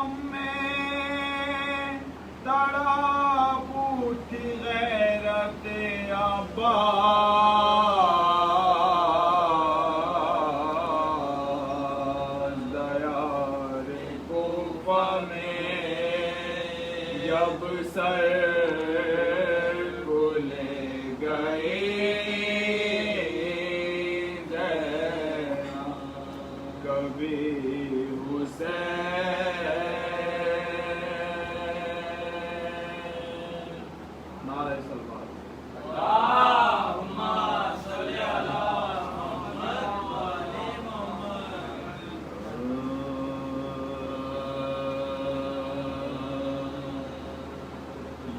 غم میں تڑپ اٹھی غیرت عباس دیار کوفہ میں جب سر بھولے گئے کبھی حسین نعرہ سلوات اللہم صلی علی محمد وآل محمد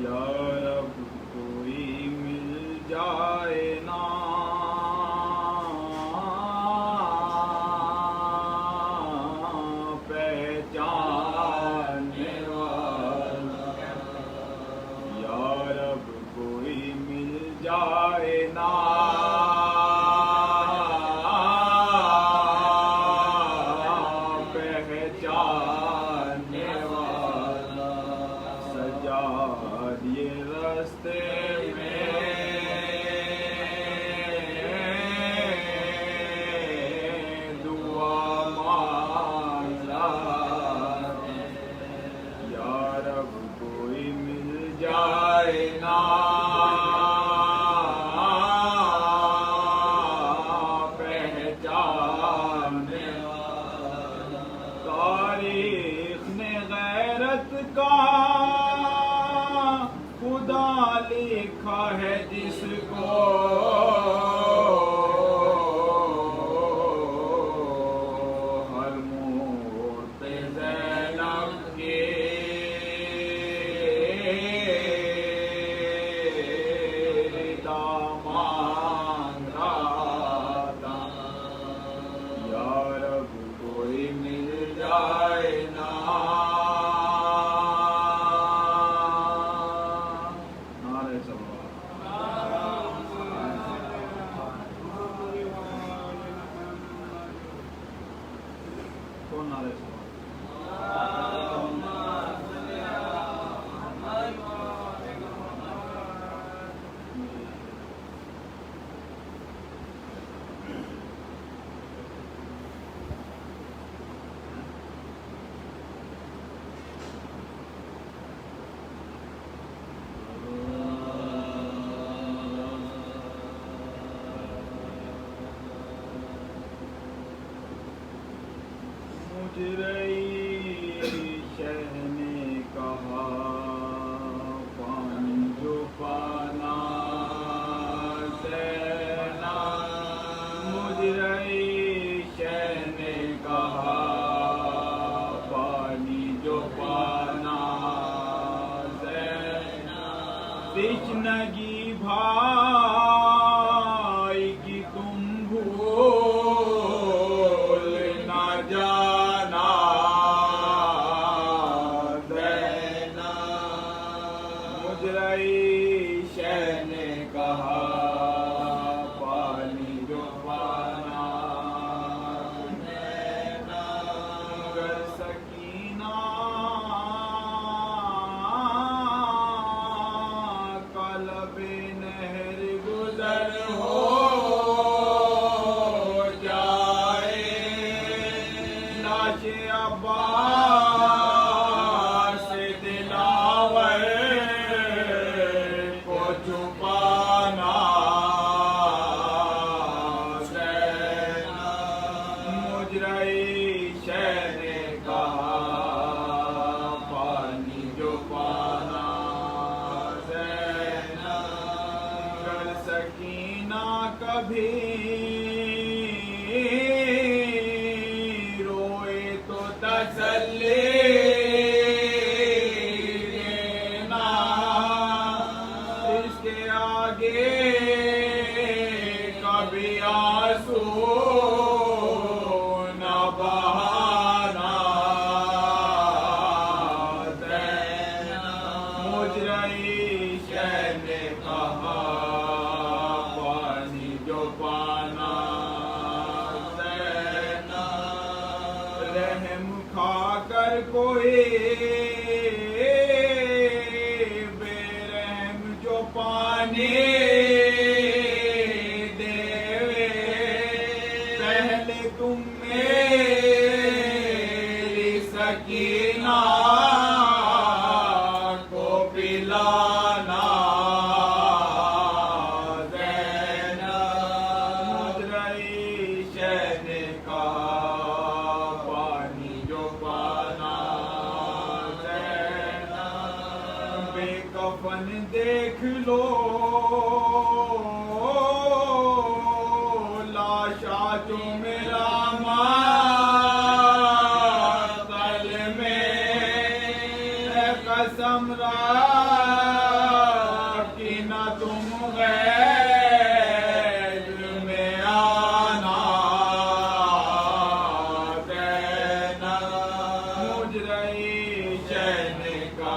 یا رب کوئی مل جائے نا جائے نا پہچاننے والا سجا دیے راستے میں دعا مانگا یا رب کوئی مل جائے نا تاریخ نے غیرت کا خدا لکھا ہے جس کو ہر موڑ پہ زینب کے دامان راتا یا رب کوئی مل جائے نا نعرہ سلوات کون نعرہ سلوات شہ نے کہا پانی جو پانا زینا مجرئی شہ نے کہا پانی جو پانا زینا تشنگی بھائی کی تم بھول نہ جانا مجرئی شہ نے کہا پانی جو پانا مگر سکینہ کا لب نہر گزر ہو جائے لاش عباس دلاور چھپانا زینا مجرئی شہ نے کہا پانی جو پانا زینا گر سکینہ کبھی روئے تو تسلی کبھی آنسو نہ بہانا زینا مجرئی شہ نے کہا پانی جو پانا زینا رحم کھا کر ہر کوئی بے رحم جو پانی دے پہلے تم میری سکینہ کو پلانا کفن دیکھ لو لاشا جو میرا ماتل میں قسم رکھی نہ تم غیر میں آنا دینا مجھ رہی چین کا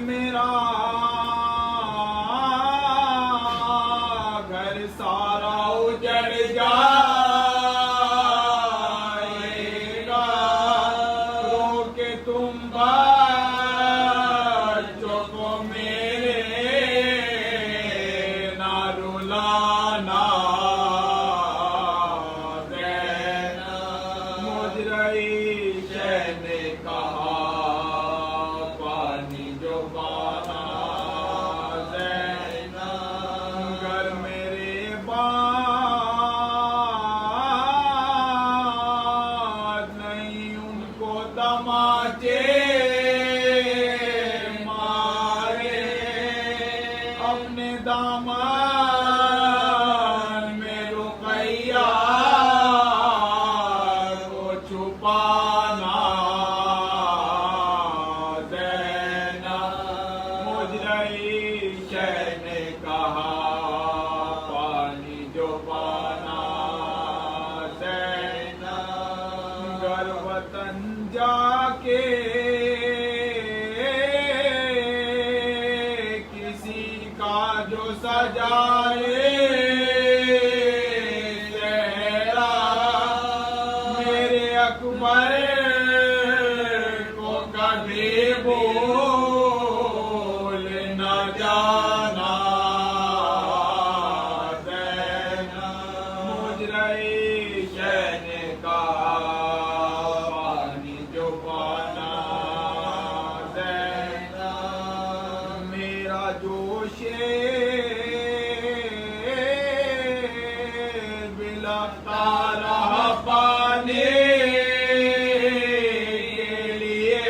میرا گھر سارا اجڑ جائے گا رو کے تم بچوں کو میرے نہ رلانا دینا مجھ رہی چین کہا مارے اپنے دامن میں رقیہ کو چھپانا دینا مجھ رہی چین کہا پانی جو پانا دینا گر وطن جا کے کسی کا جو سجائے چہرہ میرے اکبر کو کبھی بھول نہ جانا دینا مجھ رہی چین کا جوش بلکتا رہا پانے کے لیے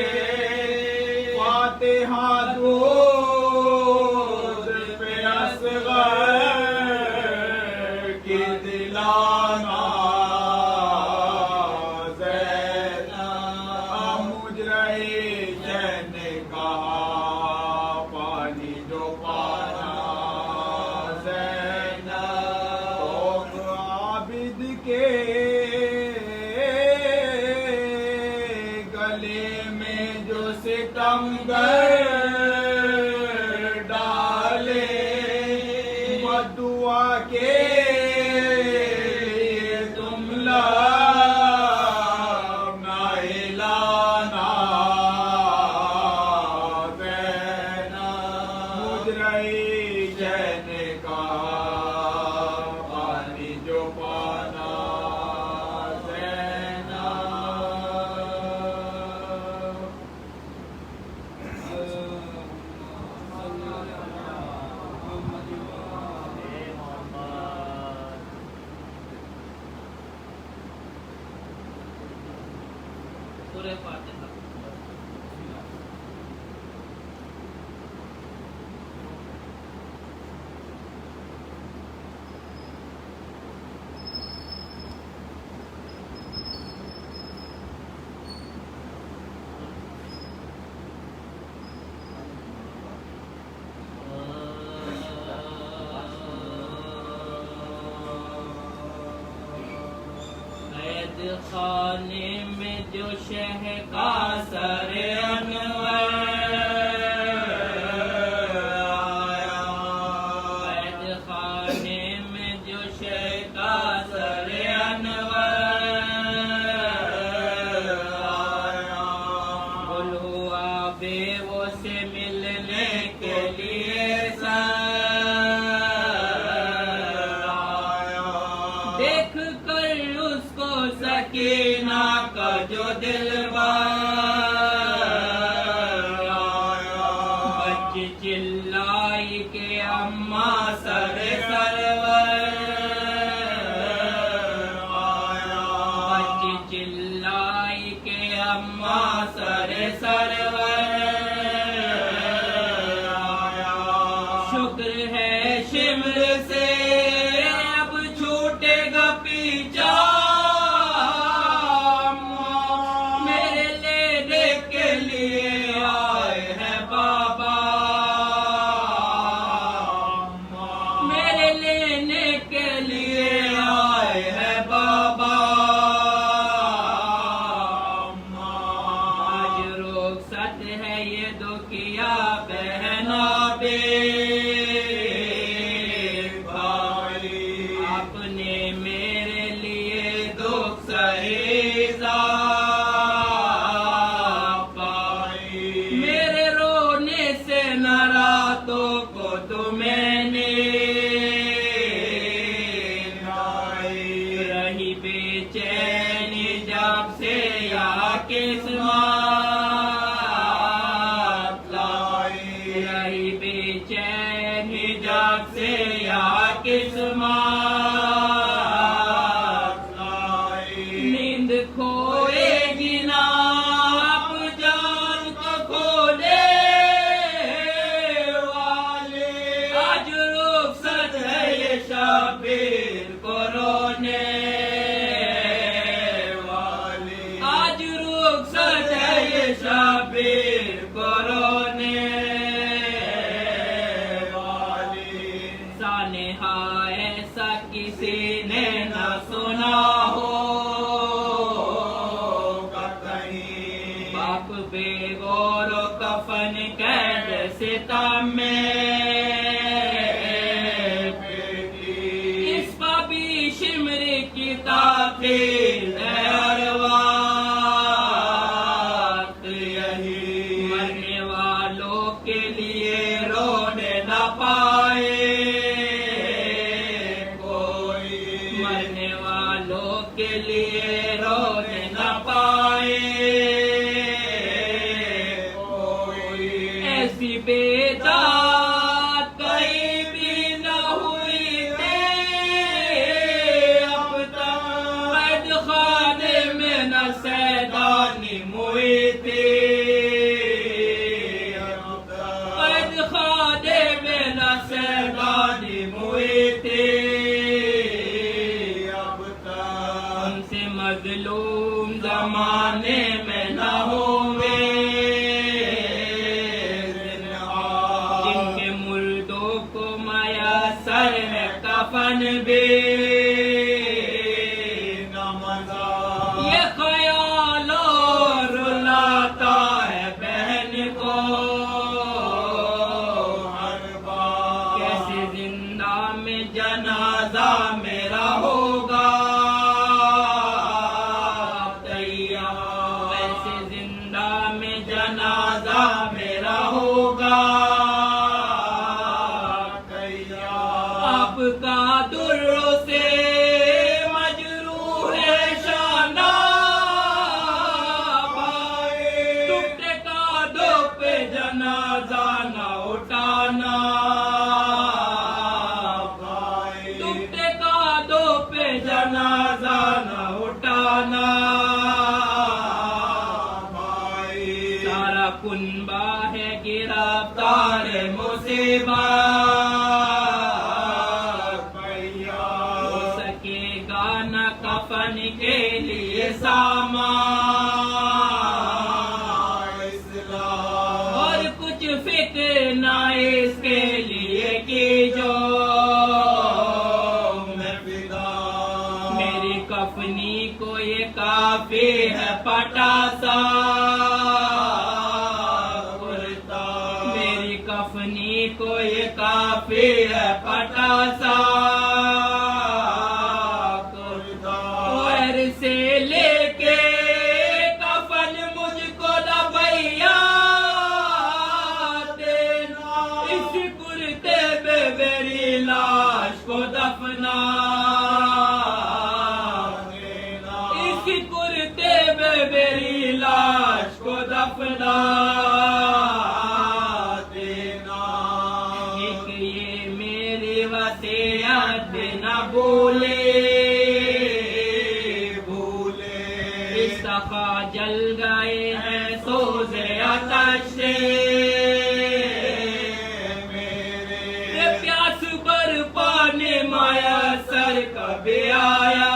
فاتحہ دودھ پہ اصغر کی دلانا دینا مجھ رہی چین کہا کے گلے میں جو ستمگر ڈالے بدعا کے لیے تم لب نہ ہلانا دینا مجھ رہی چین کا پانی جو پانا سورہ فاتحہ خانے میں جو شہ کا سر انور آیا خانے میں جو شہ کا سر انور آیا، گل ہوا بیووں سے ملنے کے لیے دیکھ کر اس کو سکینہ کا جو دل بچی چلائی کہ اماں سر سرور بچی چلائی کہ اماں سر سرور شکر ہے شمر سے اب چھوٹے گا پیچھا میرے لینے کے لیے آئے ہیں بابا میرے لینے کے لیے آئے ہیں بابا آج رخصت ہے یہ دکھیا بہنا بے آپ نے میرے لیے دکھ سہیزا پائی میرے رونے سے نہ راتوں کو تمہیں نے رہی بے چینی جب سے یا قسمت رہی بے چینی جب سے یا قسمت نیند کھوئے گی نا اب جان کو کھولے والے آج رخصت ہے یہ شبیر کو رونے والے آج رخصت ہے یہ شبیر کو رونے سانحہ ایسا کسی نے نہ سنا ہو باپ بے غور و کفن قید ستم میں اس پا بھی شمر کی تاخیر ہے ہر وقت یہی مرنے والوں کے لیے رونے نہ پائے مرنے والوں کے لیے رونے نہ پائے ایسی بیداد کہیں بھی نہ ہوئی تھے اب تک قید خانے میں نہ سیدانی موئی تھی قید خانے میں نہ سیدانی موئی تھی ہم سے مظلوم زمانے میں نہ ہوں گے جن کے مردوں کو میسر ہے کفن بھی یہ خیال اور رلاتا ہے بہن کو کیسے زندہ میں جنازہ میرا ہوگا ویسے زندہ میں جنازہ میرا ہوگا آپ کا دروں سے مجروح ہے شانہ ٹوٹے قدوں پہ جنازہ نہ اٹھانا ٹوٹے قدوں پہ جنازہ نہ اٹھانا سارا کنبہ ہے گرفتار مصیبت ہو سکے گا نہ کفن کے لیے سامان اور کچھ فکر نہ اس کے لیے کی جو میری کفنی کو یہ کافی ہے پٹاسا میری کفنی کو یہ کافی ہے پٹاسا اس کرتے میں میری لاش کو دفنا دینا. ایک یہ میری وصیت نہ بھولے استخا جل گئے ہیں سوزے آتش سے. پیاس بر پانے مایا سر کبھی آیا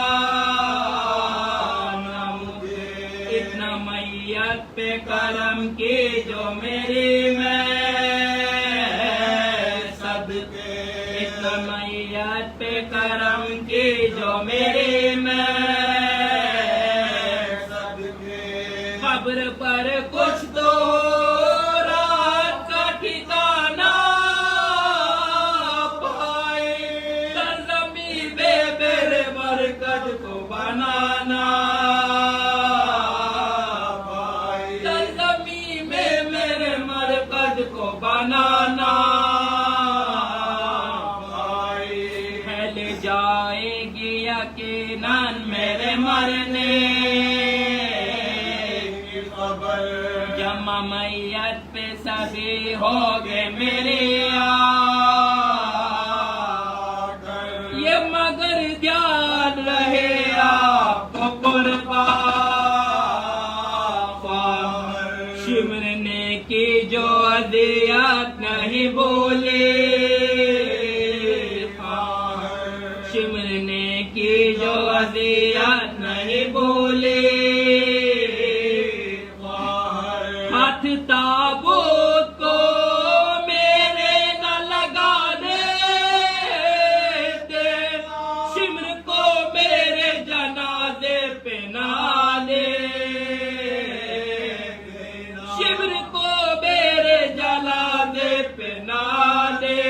نہ مجھے. اتنا میت پہ کرم کی جو میری میں صدقے. اتنا میت پہ کرم کی جو میری میں قبر پر کچھ تو رات کا ٹھکانا پائے. سرزمین میں میرے مرکز کو بنانا پائے. سرزمین میں میرے مرکز کو بنانا پائے. پھیل جائے گی یقیناً میرے مرنے جمع میت پہ سبھی ہوگے میرے یہ مگر دھیان رہے آپ کو قربان. شمرنے کی جو اذیت نہیں بولے شمرنے کی جو اذیت نہیں بولے. ہاتھ تابوت کو میرے نہ لگانے دے. شمر کو میرے جنازے پہ نہ لے. شمر کو میرے جنازے پہ نہ لے.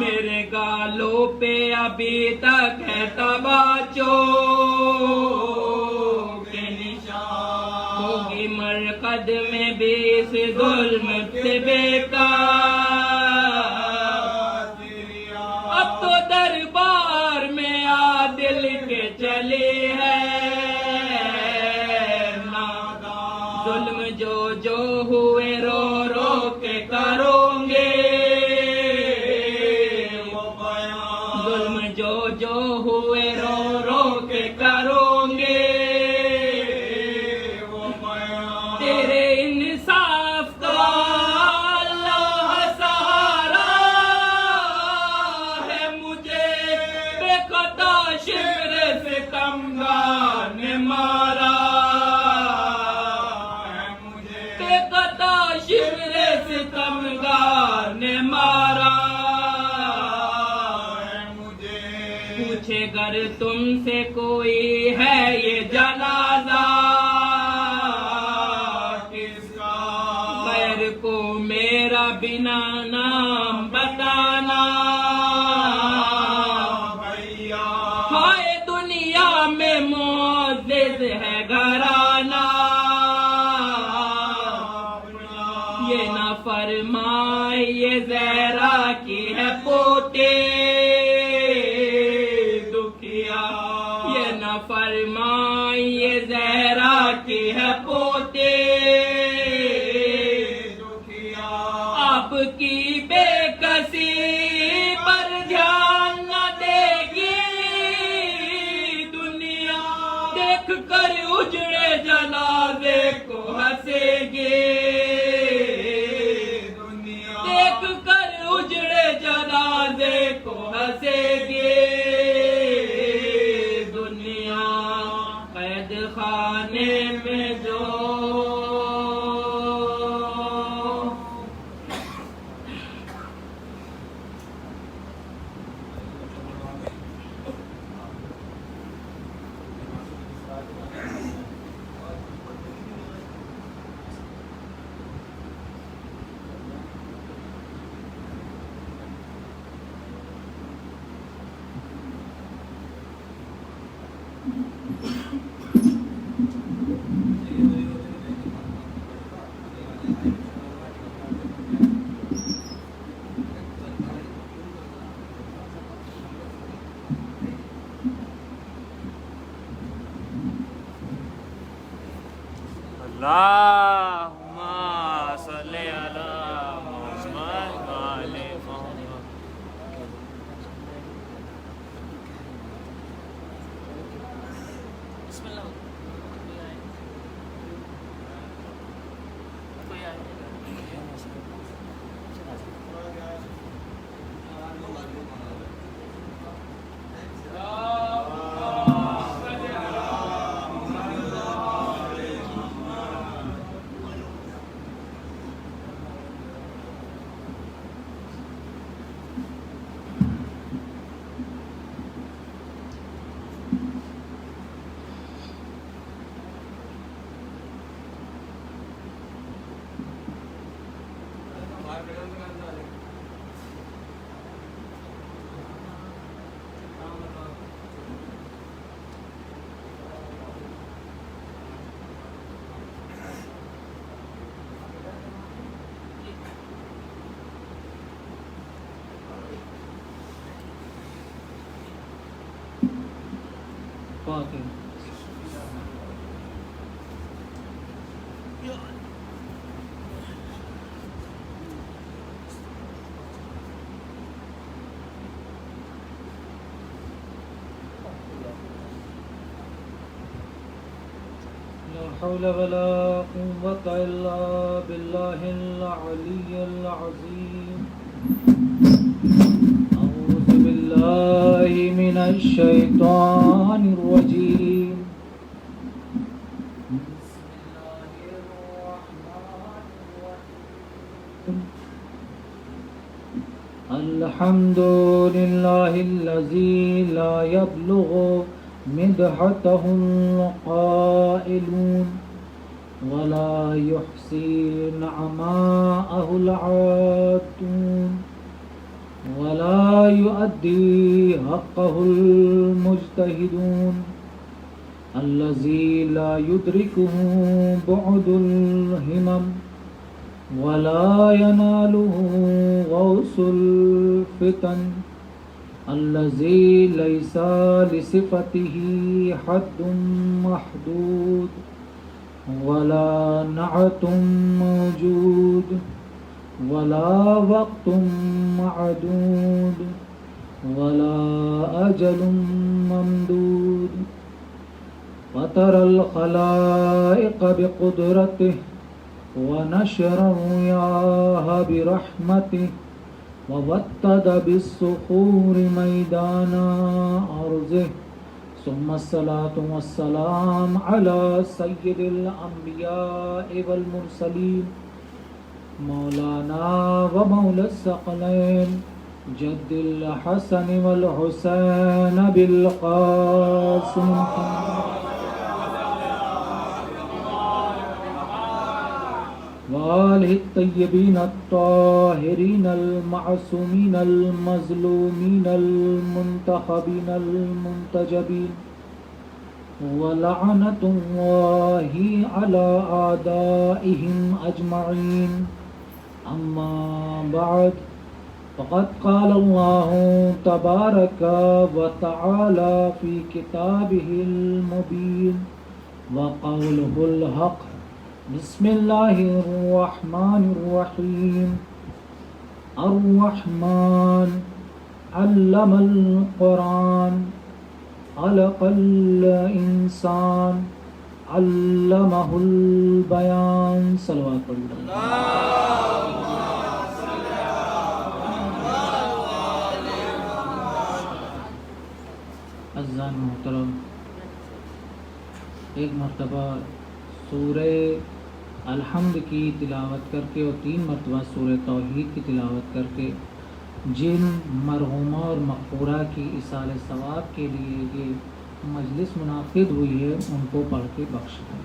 میرے گالوں پہ ابھی تک ہے تباچو ہوگی مرقد میں بھی اس ظلم سے بیکار. اب تو دربار میں عادل کے چلے ہیں ظلم جو ہوئے رو رو کے کروں گے. ظلم جو ہوئے رو رو کے کروں گے. تیرے انصاف کا اللہ سہارا ہے مجھے. بے خطا شمر سے ستمگار نے مارا ہے مجھے. بے خطا شمر سے ستمگار نے مارا ہے مجھے. پوچھے گر تم سے کوئی ہے یہ جنازہ کو میرا بنا نام بتانا. ہائے دنیا میں معزز ہے گھرانہ یہ نہ فرمائے یہ زہرا کی ہے پوتے دکھیا. یہ نہ فرمائے یہ اللهم صل على محمد وآل محمد. بسم اللہ. لا حول ولا قوة إلا بالله العلي العظيم. أعوذ بالله من الشيطان الرجيم. بسم الله الرحمن الرحيم. الحمد لله الذي لا يبلغ مدحته القائلون ولا يحصي نعماءه العادون ولا يؤدي حقه المجتهدون الذي لا يدركه بعد الهمم ولا يناله غوث الفتن الذي ليس لصفته حد محدود ولا نعت موجود ولا وقت معدود ولا أجل ممدود وترى الخلائق بقدرته ونشر الرياح برحمته ووتد بالصخور ميدان أرضه ثم الصلاة والسلام على سيد الأنبياء والمرسلين مولانا ومولى الثقلين جد الحسن والحسين بالقاسم وآله الطيبين الطاهرين المعصومين المظلومين المنتخبين المنتجبين ولعنة الله على أعدائهم أجمعين. أما بعد فقد قال الله تبارك وتعالى في كتابه المبين وقوله الحق. بسم الله الرحمن الرحيم. الرحمن علم القرآن خلق الإنسان علمه البيان. صلوات عزیزان محترم، ایک مرتبہ سورہ الحمد کی تلاوت کر کے اور 3 مرتبہ سورہ توحید کی تلاوت کر کے جن مرحومہ اور مغفورہ کی ایصال ثواب کے لیے یہ مجلس منعقد ہوئی ہے ان کو پڑھ کے بخش دیں.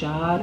4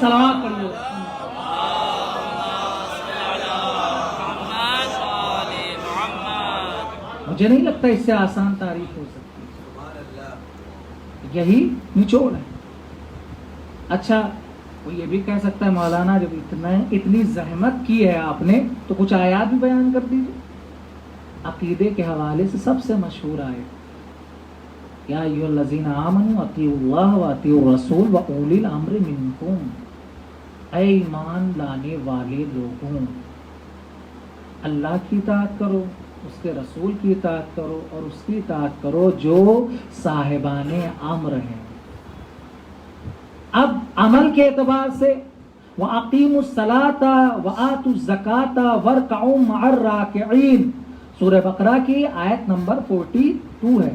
صلوات پڑھیے. مجھے نہیں لگتا اس سے آسان تعریف ہو سکتی. یہی نچوڑ ہے. اچھا وہ یہ بھی کہہ سکتا ہے مولانا جب اتنی زحمت کی ہے آپ نے تو کچھ آیات بھی بیان کر دیجیے. عقیدے کے حوالے سے سب سے مشہور آیت یا ایھا الذین آمنوا اطیعوا اللہ واطیعوا الرسول واولی الامر منکم. اے ایمان لانے والے لوگوں، اللہ کی اطاعت کرو، اس کے رسول کی اطاعت کرو اور اس کی اطاعت کرو جو صاحبان امر ہیں. اب عمل کے اعتبار سے وَأَقِيمُوا الصَّلَاةَ وَآتُوا الزَّكَاةَ وَارْكَعُوا مَعَ الرَّاكِعِينَ سورہ بقرہ کی آیت نمبر 42 ہے،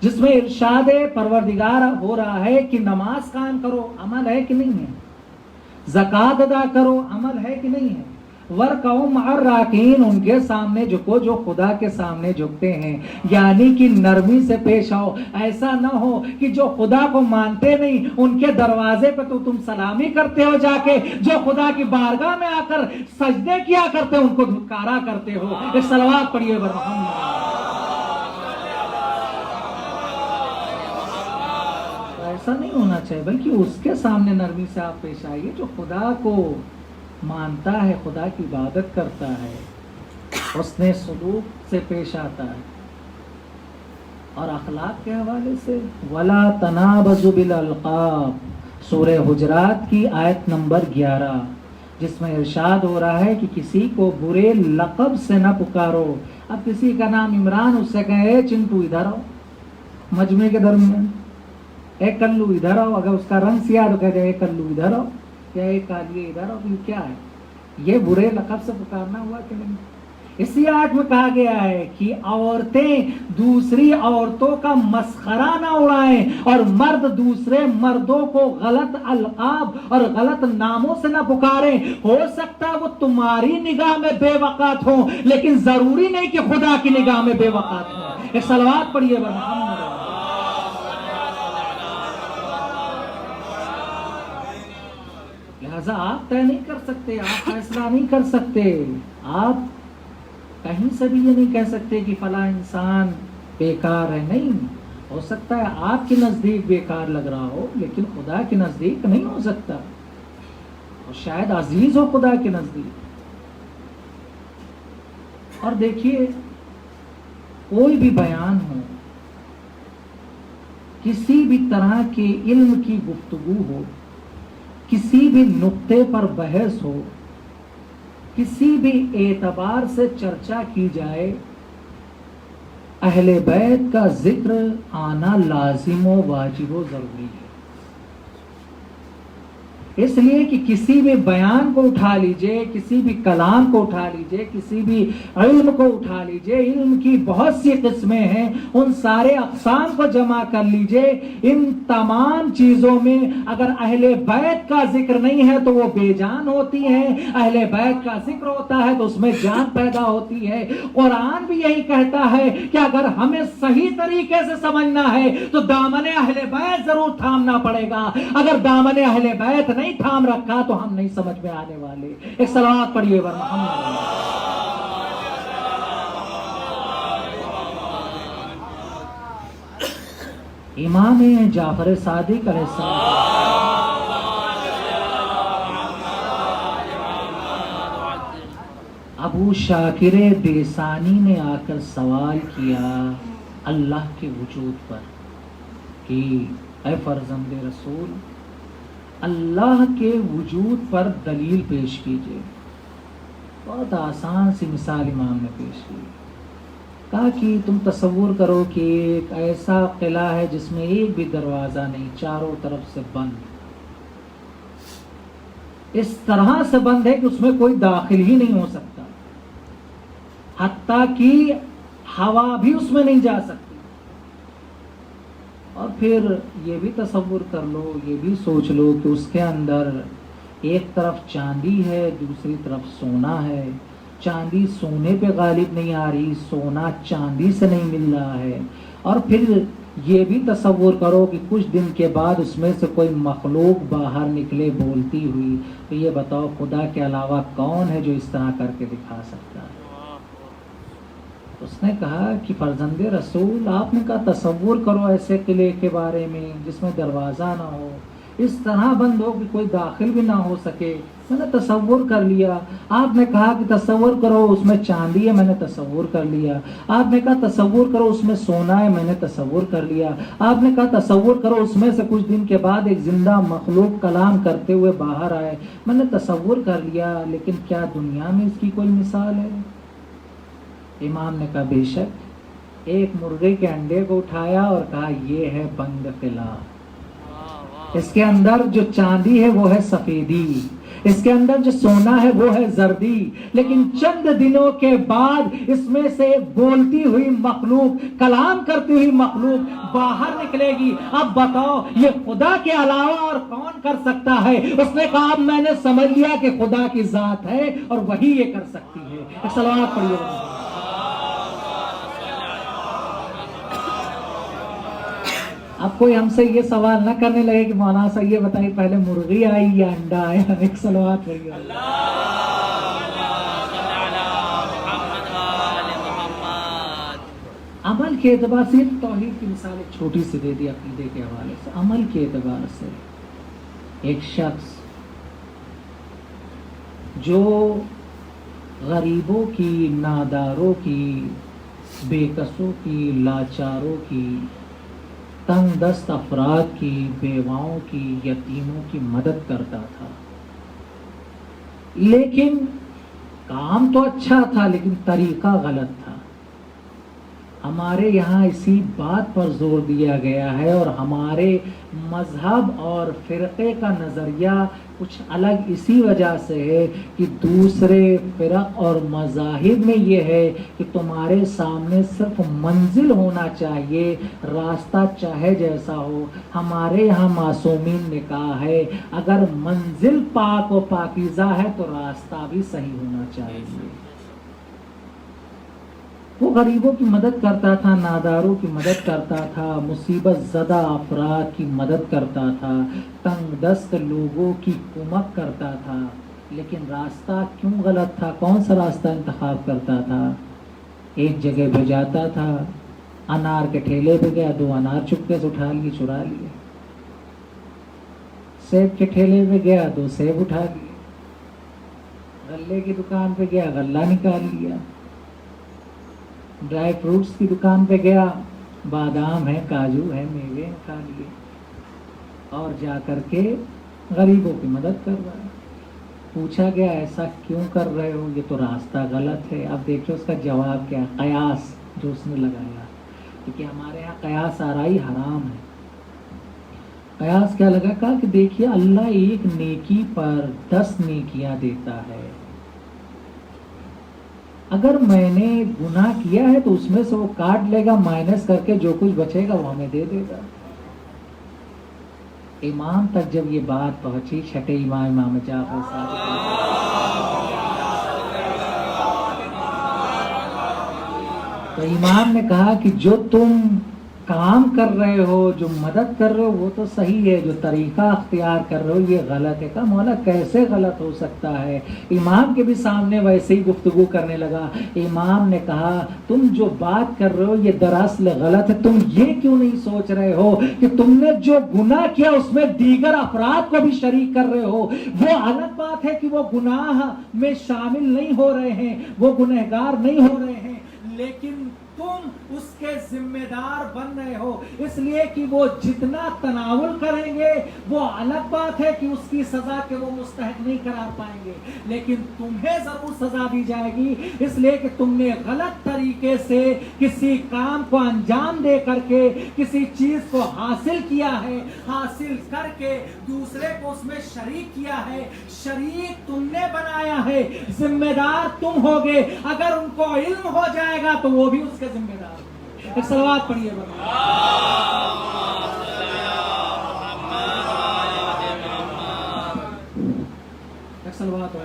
جس میں ارشاد پروردگار ہو رہا ہے کہ نماز قائم کرو، عمل ہے کہ نہیں ہے؟ زکوٰۃ ادا کرو، عمل ہے کہ نہیں ہے؟ وَارْكَعُوا مَعَ الرَّاكِعِينَ ان کے سامنے جھکو جو خدا کے سامنے جھکتے ہیں، یعنی کہ نرمی سے پیش آؤ. ایسا نہ ہو کہ جو خدا کو مانتے نہیں ان کے دروازے پہ تو تم سلامی کرتے ہو، جا کے جو خدا کی بارگاہ میں آ کر سجدے کیا کرتے ان کو دھتکارا کرتے ہو. ایک صلوات پڑھیے بر محمد. ایسا نہیں ہونا چاہیے، بلکہ اس کے سامنے نرمی سے آپ پیش آئیے جو خدا کو مانتا ہے، خدا کی عبادت کرتا ہے، حسن سلوک سے پیش آتا ہے. اور اخلاق کے حوالے سے وَلَا تَنَابَزُوا بِالْأَلْقَابِ سورہ حجرات کی آیت نمبر 11، جس میں ارشاد ہو رہا ہے کہ کسی کو برے لقب سے نہ پکارو. اب کسی کا نام عمران، اس سے کہیں اے چنٹو ادھر آؤ، مجمع کے درمیان اے کلو ادھر آؤ. اگر اس کا رنگ سیاہ تو کہتے اے کلو ادھر آؤ، کیا اے کالیے ادھر آؤ. یہ کیا ہے؟ یہ برے لقب سے پکارنا ہوا کہ نہیں؟ اسی آیت میں کہا گیا ہے کہ عورتیں دوسری عورتوں کا مسخرہ نہ اڑائیں اور مرد دوسرے مردوں کو غلط القاب اور غلط ناموں سے نہ پکاریں. ہو سکتا ہے وہ تمہاری نگاہ میں بے وقات ہوں، لیکن ضروری نہیں کہ خدا کی نگاہ میں بے وقات ہوں. ایک صلوات پڑھیے بر محمد. لہذا آپ طے نہیں کر سکتے، آپ فیصلہ نہیں کر سکتے، آپ کہیں سے بھی یہ نہیں کہہ سکتے کہ فلاں انسان بیکار ہے. نہیں، ہو سکتا ہے آپ کے نزدیک بیکار لگ رہا ہو لیکن خدا کے نزدیک نہیں ہو سکتا، اور شاید عزیز ہو خدا کے نزدیک. اور دیکھیے کوئی بھی بیان ہو، کسی بھی طرح کے علم کی گفتگو ہو، کسی بھی نقطے پر بحث ہو، کسی بھی اعتبار سے چرچا کی جائے، اہل بیت کا ذکر آنا لازم و واجب و ضروری ہے. اس لیے کہ کسی بھی بیان کو اٹھا لیجئے، کسی بھی کلام کو اٹھا لیجئے، کسی بھی علم کو اٹھا لیجئے، علم کی بہت سی قسمیں ہیں، ان سارے اقسام کو جمع کر لیجئے. ان تمام چیزوں میں اگر اہل بیت کا ذکر نہیں ہے تو وہ بے جان ہوتی ہیں، اہل بیت کا ذکر ہوتا ہے تو اس میں جان پیدا ہوتی ہے. قرآن بھی یہی کہتا ہے کہ اگر ہمیں صحیح طریقے سے سمجھنا ہے تو دامن اہل بیت ضرور تھامنا پڑے گا. اگر دامن اہل بیت نہیں تھام رکھا تو ہم نہیں سمجھ میں آنے والے. ایک صلوات پڑھیے ور محمد. امام جعفر صادق علیہ السلام ابو شاکر دیسانی نے آ کر سوال کیا اللہ کے وجود پر کہ اے فرزند رسول، اللہ کے وجود پر دلیل پیش کیجئے. بہت آسان سی مثال امام نے پیش کی. کہا کہ تم تصور کرو کہ ایک ایسا قلعہ ہے جس میں ایک بھی دروازہ نہیں، چاروں طرف سے بند، اس طرح سے بند ہے کہ اس میں کوئی داخل ہی نہیں ہو سکتا، حتیٰ کہ ہوا بھی اس میں نہیں جا سکتی. اور پھر یہ بھی تصور کر لو، یہ بھی سوچ لو کہ اس کے اندر ایک طرف چاندی ہے، دوسری طرف سونا ہے. چاندی سونے پہ غالب نہیں آ رہی، سونا چاندی سے نہیں مل رہا ہے. اور پھر یہ بھی تصور کرو کہ کچھ دن کے بعد اس میں سے کوئی مخلوق باہر نکلے بولتی ہوئی، تو یہ بتاؤ خدا کے علاوہ کون ہے جو اس طرح کر کے دکھا سکتا ہے؟ اس نے کہا کہ فرزند رسول، آپ نے کہا تصور کرو ایسے قلعے کے بارے میں جس میں دروازہ نہ ہو، اس طرح بند ہو کہ کوئی داخل بھی نہ ہو سکے، میں نے تصور کر لیا۔ آپ نے کہا کہ تصور کرو اس میں چاندی ہے، میں نے تصور کر لیا۔ آپ نے کہا تصور کرو اس میں سونا ہے، میں نے تصور کر لیا۔ آپ نے کہا تصور کرو اس میں سے کچھ دن کے بعد ایک زندہ مخلوق کلام کرتے ہوئے باہر آئے، میں نے تصور کر لیا، لیکن کیا دنیا میں اس کی کوئی مثال ہے؟ امام نے کہا بے شک۔ ایک مرغے کے انڈے کو اٹھایا اور کہا یہ ہے بند قلعہ، اس کے اندر جو چاندی ہے وہ ہے سفیدی، اس کے اندر جو سونا ہے وہ ہے زردی، لیکن چند دنوں کے بعد اس میں سے بولتی ہوئی مخلوق، کلام کرتی ہوئی مخلوق باہر نکلے گی۔ اب بتاؤ یہ خدا کے علاوہ اور کون کر سکتا ہے؟ اس نے کہا اب میں نے سمجھ لیا کہ خدا کی ذات ہے اور وہی یہ کر سکتی ہے۔ ایک صلوات پڑھیے۔ اب کوئی ہم سے یہ سوال نہ کرنے لگے کہ مولانا صاحب یہ بتائیے پہلے مرغی آئی یا انڈا آیا؟ ایک صلوات پڑھیے۔ عمل کے اعتبار سے توحید کی مثال ایک چھوٹی سی دے دی عقیدے کے حوالے سے۔ عمل کے اعتبار سے ایک شخص جو غریبوں کی، ناداروں کی، بے کسوں کی، لاچاروں کی، تنگ دست افراد کی، بیواؤں کی، یتیموں کی مدد کرتا تھا، لیکن کام تو اچھا تھا لیکن طریقہ غلط تھا۔ ہمارے یہاں اسی بات پر زور دیا گیا ہے، اور ہمارے مذہب اور فرقے کا نظریہ کچھ الگ اسی وجہ سے ہے کہ دوسرے فرق اور مذاہب میں یہ ہے کہ تمہارے سامنے صرف منزل ہونا چاہیے، راستہ چاہے جیسا ہو۔ ہمارے یہاں معصومین نے کہا ہے اگر منزل پاک و پاکیزہ ہے تو راستہ بھی صحیح ہونا چاہیے۔ وہ غریبوں کی مدد کرتا تھا، ناداروں کی مدد کرتا تھا، مصیبت زدہ افراد کی مدد کرتا تھا، تنگ دست لوگوں کی کمک کرتا تھا، لیکن راستہ کیوں غلط تھا؟ کون سا راستہ انتخاب کرتا تھا؟ ایک جگہ پہ جاتا تھا، انار کے ٹھیلے پہ گیا، 2 انار چپکے سے اٹھا لیے، چرا لیے۔ سیب کے ٹھیلے پہ گیا، 2 سیب اٹھا لیے۔ غلے کی دکان پہ گیا، غلہ نکال لیا۔ ڈرائی فروٹس کی دکان پہ گیا، بادام ہے، کاجو ہے، میوے نکال لیے، اور جا کر کے غریبوں کی مدد کر رہا ہے۔ پوچھا گیا ایسا کیوں کر رہے ہو؟ یہ تو راستہ غلط ہے۔ اب دیکھیں اس کا جواب کیا، قیاس جو اس نے لگایا، کیونکہ ہمارے یہاں قیاس آرائی حرام ہے۔ قیاس کیا لگا؟ کہا کہ دیکھیے اللہ ایک نیکی پر 10 نیکیاں دیتا ہے، اگر میں نے گناہ کیا ہے تو اس میں سے وہ کاٹ لے گا، مائنس کر کے جو کچھ بچے گا وہ ہمیں دے دے گا۔ امام تک جب یہ بات پہنچی، چھٹے امام جعفر صادق، تو امام نے کہا کہ جو تم کام کر رہے ہو، جو مدد کر رہے ہو وہ تو صحیح ہے، جو طریقہ اختیار کر رہے ہو یہ غلط ہے۔ کہا مولا کیسے غلط ہو سکتا ہے؟ امام کے بھی سامنے ویسے ہی گفتگو کرنے لگا۔ امام نے کہا تم جو بات کر رہے ہو یہ دراصل غلط ہے، تم یہ کیوں نہیں سوچ رہے ہو کہ تم نے جو گناہ کیا اس میں دیگر افراد کو بھی شریک کر رہے ہو؟ وہ الگ بات ہے کہ وہ گناہ میں شامل نہیں ہو رہے ہیں، وہ گنہگار نہیں ہو رہے ہیں، لیکن تم اس کے ذمہ دار بن رہے ہو، اس لیے کہ وہ جتنا تناول کریں گے وہ الگ بات ہے کہ اس کی سزا کے وہ مستحق نہیں قرار پائیں گے، لیکن تمہیں ضرور سزا دی جائے گی، اس لیے کہ تم نے غلط طریقے سے کسی کام کو انجام دے کر کے کسی چیز کو حاصل کیا ہے، حاصل کر کے دوسرے کو اس میں شریک کیا ہے، شریک تم نے بنایا ہے، ذمہ دار تم ہوگے، اگر ان کو علم ہو جائے گا تو وہ بھی اس کے ذمہ دار ہوگے۔ ایک صلوات پڑھیے ایک صلوات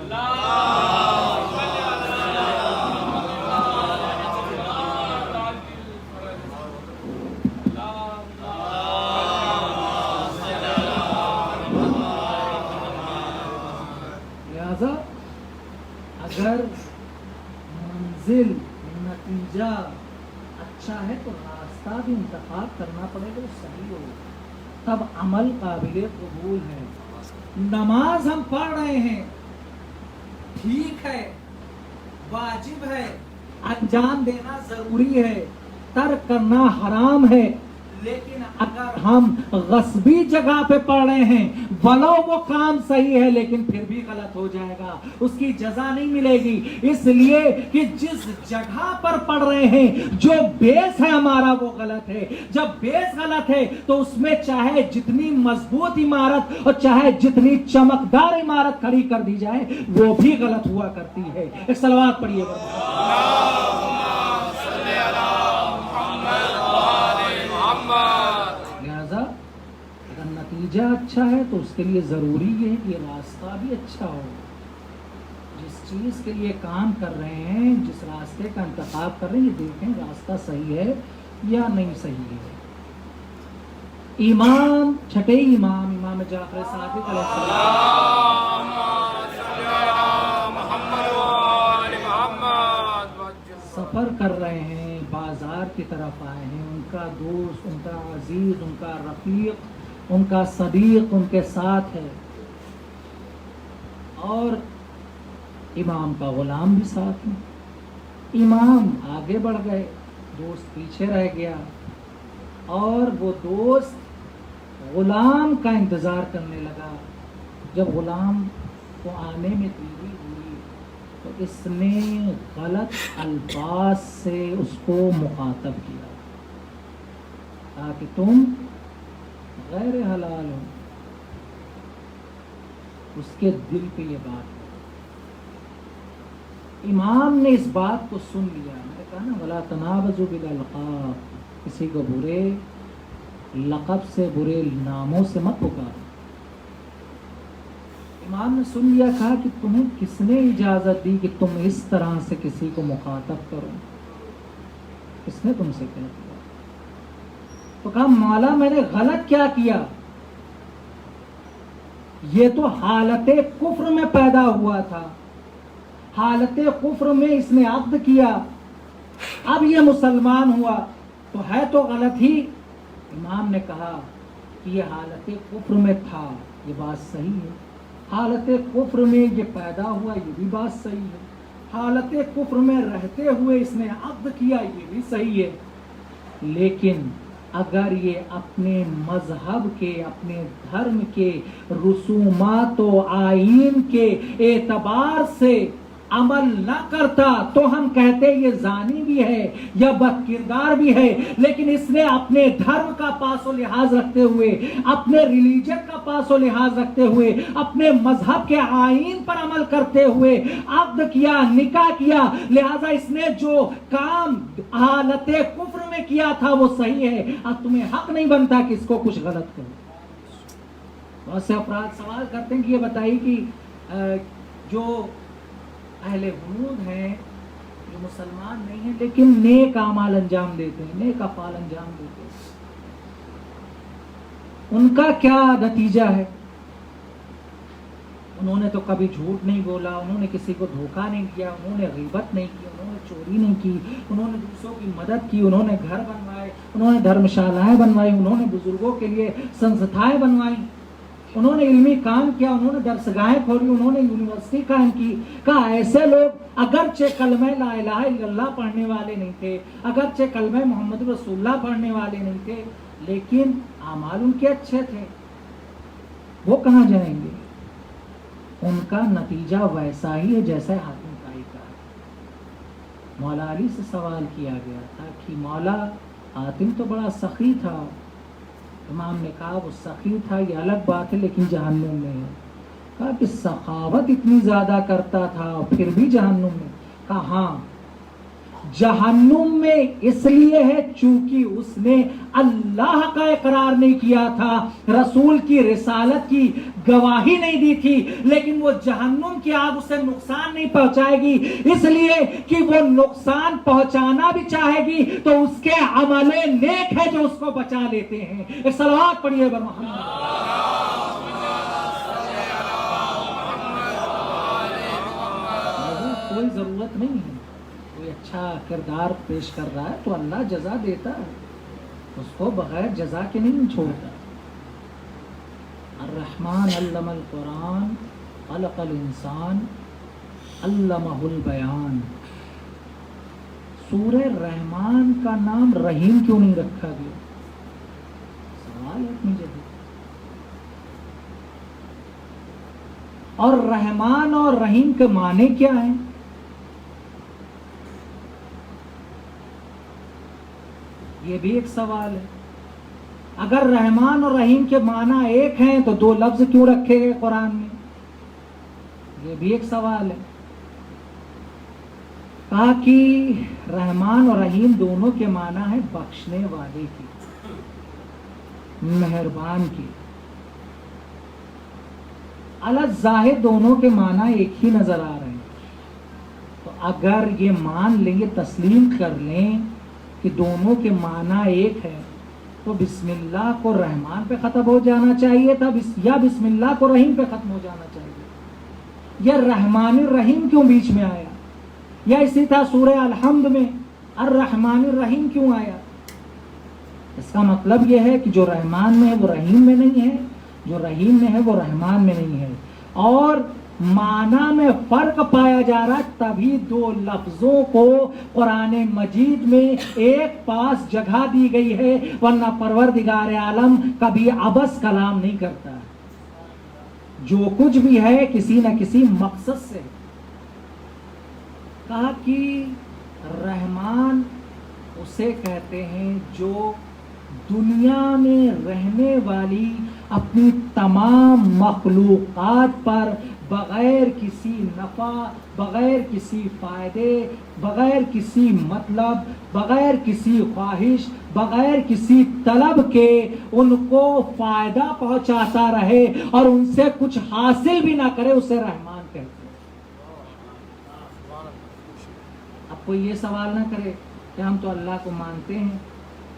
لہذا اگر منزل نتیجہ اچھا ہے تو راستہ بھی انتخاب کرنا پڑے گا صحیح ہو، تب عمل قابل قبول ہے۔ نماز ہم پڑھ رہے ہیں، ٹھیک ہے، واجب ہے، انجام دینا ضروری ہے، ترک کرنا حرام ہے، لیکن اگر ہم غصبی جگہ پہ پڑھ رہے ہیں، ولو وہ کام صحیح ہے لیکن پھر بھی غلط ہو جائے گا، اس کی جزا نہیں ملے گی، اس لیے کہ جس جگہ پر پڑھ رہے ہیں جو بیس ہے ہمارا وہ غلط ہے۔ جب بیس غلط ہے تو اس میں چاہے جتنی مضبوط عمارت اور چاہے جتنی چمکدار عمارت کھڑی کر دی جائے وہ بھی غلط ہوا کرتی ہے۔ ایک صلوات پڑھیے گا۔ لہذا اگر نتیجہ اچھا ہے تو اس کے لیے ضروری ہے کہ راستہ بھی اچھا ہو۔ جس چیز کے لیے کام کر رہے ہیں، جس راستے کا انتخاب کر رہے ہیں، یہ دیکھیں راستہ صحیح ہے یا نہیں صحیح ہے۔ امام چھٹے امام جعفر صادق علیہ السلام سفر کر رہے ہیں، بازار کی طرف آئے ہیں، ان کا دوست، ان کا عزیز، ان کا رفیق، ان کا صدیق ان کے ساتھ ہے، اور امام کا غلام بھی ساتھ ہے۔ امام آگے بڑھ گئے، دوست پیچھے رہ گیا، اور وہ دوست غلام کا انتظار کرنے لگا۔ جب غلام کو آنے میں دیری ہوئی تو اس نے غلط الفاظ سے اس کو مخاطب کیا، کہا کہ تم غیر حلال ہو۔ اس کے دل پہ یہ بات ہے۔ امام نے اس بات کو سن لیا، میں نے کہا نا وَلَا تَنَابَزُوا بِالْأَلْقَابِ، کسی کو برے لقب سے، برے ناموں سے مت پکارو۔ امام نے سن لیا، کہا کہ تمہیں کس نے اجازت دی کہ تم اس طرح سے کسی کو مخاطب کرو؟ کس نے تم سے کہہ دیا؟ تو کہا مولا میں نے غلط کیا کیا؟ یہ تو حالت کفر میں پیدا ہوا تھا، حالت کفر میں اس نے عقد کیا، اب یہ مسلمان ہوا تو ہے تو غلط ہی۔ امام نے کہا کہ یہ حالت کفر میں تھا، یہ بات صحیح ہے، حالت کفر میں یہ پیدا ہوا، یہ بھی بات صحیح ہے، حالت کفر میں رہتے ہوئے اس نے عقد کیا، یہ بھی صحیح ہے، لیکن اگر یہ اپنے مذہب کے، اپنے دھرم کے رسومات و آئین کے اعتبار سے عمل نہ کرتا تو ہم کہتے یہ زانی بھی ہے یا بد کردار بھی ہے، لیکن اس نے اپنے دھرم کا پاس و لحاظ رکھتے ہوئے، اپنے ریلیجن کا پاس و لحاظ رکھتے ہوئے، اپنے مذہب کے آئین پر عمل کرتے ہوئے عقد کیا، نکاح کیا، لہذا اس نے جو کام حالت کفر میں کیا تھا وہ صحیح ہے، اب تمہیں حق نہیں بنتا کہ اس کو کچھ غلط کرو۔ بہت سے افراد سوال کرتے ہیں کہ یہ بتائیے کہ جو اہل حدود ہیں، جو مسلمان نہیں ہیں لیکن نیک اعمال انجام دیتے ہیں، نیک افعال انجام دیتے ہیں، ان کا کیا نتیجہ ہے؟ انہوں نے تو کبھی جھوٹ نہیں بولا، انہوں نے کسی کو دھوکہ نہیں دیا، انہوں نے غیبت نہیں کی، انہوں نے چوری نہیں کی، انہوں نے دوسروں کی مدد کی، انہوں نے گھر بنوائے، انہوں نے دھرمشالائیں بنوائی، انہوں نے بزرگوں کے لیے سنستھائیں بنوائی، انہوں نے علمی کام کیا، انہوں نے درسگاہیں کھولی، انہوں نے یونیورسٹی قائم کی۔ کہا ایسے لوگ اگرچہ کلمہ لا الہ الا اللہ پڑھنے والے نہیں تھے، اگرچہ کلمہ محمد رسول اللہ پڑھنے والے نہیں تھے، لیکن اعمال ان کے اچھے تھے، وہ کہاں جائیں گے؟ ان کا نتیجہ ویسا ہی ہے جیسا حاتم طائی کا ہے۔ مولا علی سے سوال کیا گیا تھا کہ مولا حاتم تو بڑا سخی تھا، امام نے کہا وہ سخی تھا یہ الگ بات ہے لیکن جہنم میں ہے۔ کہا کہ سخاوت اتنی زیادہ کرتا تھا پھر بھی جہنم میں؟ کہا ہاں جہنم میں اس لیے ہے چونکہ اس نے اللہ کا اقرار نہیں کیا تھا، رسول کی رسالت کی گواہی نہیں دی تھی، لیکن وہ جہنم کی آگ اسے نقصان نہیں پہنچائے گی، اس لیے کہ وہ نقصان پہنچانا بھی چاہے گی تو اس کے عمل نیک ہے جو اس کو بچا لیتے ہیں۔ ایک صلوات پڑھیے بر محمد۔ کوئی ضرورت نہیں ہے. کوئی اچھا کردار پیش کر رہا ہے تو اللہ جزا دیتا ہے، اس کو بغیر جزا کے نہیں چھوڑتا. الرحمن علم القرآن خلق الانسان علمہ البیان. سورہ رحمان کا نام رحیم کیوں نہیں رکھا گیا؟ سوال ہے اپنی جگہ. اور رحمان اور رحیم کے معنی کیا ہیں؟ یہ بھی ایک سوال ہے. اگر رحمان اور رحیم کے معنی ایک ہیں تو دو لفظ کیوں رکھے گئے قرآن میں؟ یہ بھی ایک سوال ہے. کہا کہ رحمان اور رحیم دونوں کے معنی ہے بخشنے والے کی، مہربان کی. الظاہر دونوں کے معنی ایک ہی نظر آ رہے ہیں. تو اگر یہ مان لیں گے، تسلیم کر لیں کہ دونوں کے معنی ایک ہے، تو بسم اللہ کو رحمان پہ ختم ہو جانا چاہیے تھا، یا بسم اللہ کو رحیم پہ ختم ہو جانا چاہیے. یا رحمان الرحیم کیوں بیچ میں آیا؟ یا اسی طرح سورہ الحمد میں الرحمن الرحیم کیوں آیا؟ اس کا مطلب یہ ہے کہ جو رحمان میں ہے وہ رحیم میں نہیں ہے، جو رحیم میں ہے وہ رحمان میں نہیں ہے. اور معنی میں فرق پایا جا رہا ہے، تبھی دو لفظوں کو قرآن مجید میں ایک پاس جگہ دی گئی ہے، ورنہ پروردگار عالم کبھی عبث کلام نہیں کرتا. جو کچھ بھی ہے کسی نہ کسی مقصد سے. کہا کہ رحمان اسے کہتے ہیں جو دنیا میں رہنے والی اپنی تمام مخلوقات پر بغیر کسی نفع، بغیر کسی فائدے، بغیر کسی مطلب، بغیر کسی خواہش، بغیر کسی طلب کے ان کو فائدہ پہنچاتا رہے اور ان سے کچھ حاصل بھی نہ کرے، اسے رحمان کہتے ہیں. اب کوئی یہ سوال نہ کرے کہ ہم تو اللہ کو مانتے ہیں،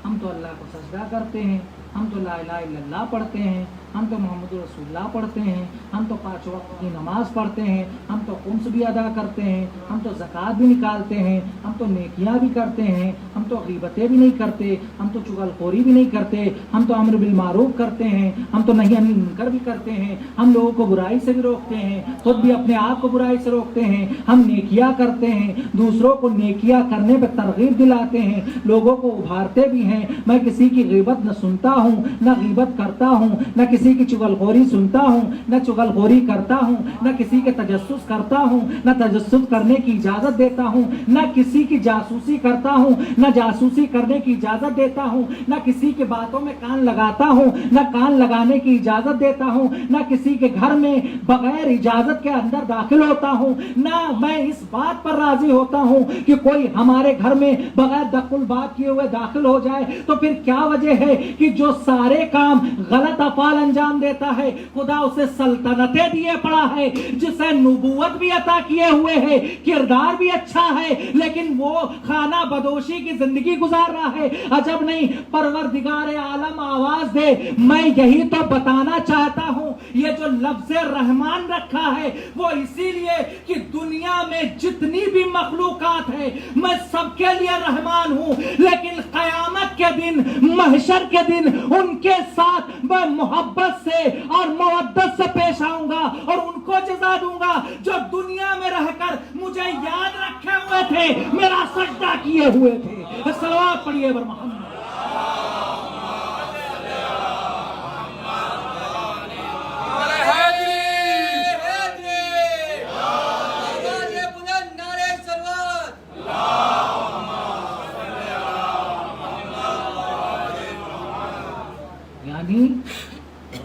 ہم تو اللہ کو سجدہ کرتے ہیں، ہم تو لا الہ الا اللہ پڑھتے ہیں، ہم تو محمد رسول اللہ پڑھتے ہیں، ہم تو 5 وقت کی نماز پڑھتے ہیں، ہم تو خمس بھی ادا کرتے ہیں، ہم تو زکوٰۃ بھی نکالتے ہیں، ہم تو نیکیاں بھی کرتے ہیں، ہم تو غیبتیں بھی نہیں کرتے، ہم تو چغل خوری بھی نہیں کرتے، ہم تو امر بالمعروف کرتے ہیں، ہم تو نہی عن المنکر بھی کرتے ہیں، ہم لوگوں کو برائی سے بھی روکتے ہیں، خود بھی اپنے آپ کو برائی سے روکتے ہیں، ہم نیکیاں کرتے ہیں، دوسروں کو نیکیاں کرنے پہ ترغیب دلاتے ہیں، لوگوں کو ابھارتے بھی ہیں. میں کسی کی غیبت نہ سنتا ہوں، نہ غیبت کرتا ہوں، نہ کسی کی چغل خوری سنتا ہوں، نہ چغل خوری کرتا ہوں، نہ کسی کے تجسس کرتا ہوں، نہ تجسس کرنے کی اجازت دیتا ہوں، نہ کسی کی جاسوسی کرتا ہوں، نہ جاسوسی کرنے کی اجازت دیتا ہوں، نہ کسی کی باتوں میں کان لگاتا ہوں، نہ کان لگانے کی اجازت دیتا ہوں، نہ کسی کے گھر میں بغیر اجازت کے اندر داخل ہوتا ہوں، نہ میں اس بات پر راضی ہوتا ہوں کہ کوئی ہمارے گھر میں بغیر دخل بات کیے ہوئے داخل ہو جائے. تو پھر کیا وجہ ہے کہ جو سارے کام غلط افعال انجام دیتا ہے خدا اسے سلطنتیں دیے پڑا ہے، جسے نبوت بھی عطا کیے ہوئے ہے، کردار بھی اچھا ہے، لیکن وہ خانہ بدوشی کی زندگی گزار رہا ہے. عجب نہیں، پروردگار عالم آواز دے. میں یہی تو بتانا چاہتا ہوں، یہ جو لفظ رحمان رکھا ہے وہ اسی لیے کہ دنیا میں جتنی بھی مخلوقات ہے میں سب کے لیے رحمان ہوں، لیکن قیامت کے دن، محشر کے دن ان کے ساتھ میں محبت سے اور مودت سے پیش آؤں گا اور ان کو جزا دوں گا جو دنیا میں رہ کر مجھے یاد رکھے ہوئے تھے، میرا سجدہ کیے ہوئے تھے. صلوات پڑھیے بر محمد.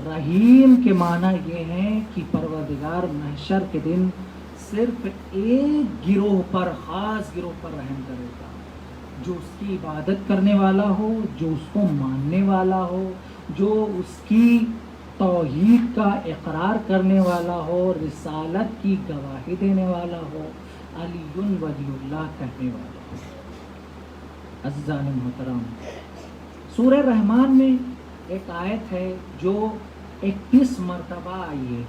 رحیم کے معنی یہ ہے کہ پروردگار محشر کے دن صرف ایک گروہ پر، خاص گروہ پر رحم کرے گا، جو اس کی عبادت کرنے والا ہو، جو اس کو ماننے والا ہو، جو اس کی توحید کا اقرار کرنے والا ہو، رسالت کی گواہی دینے والا ہو، علی ولی اللہ کہنے والا ہو. عزیزان محترم، سورہ رحمان میں ایک آیت ہے جو 21 مرتبہ آئی ہے.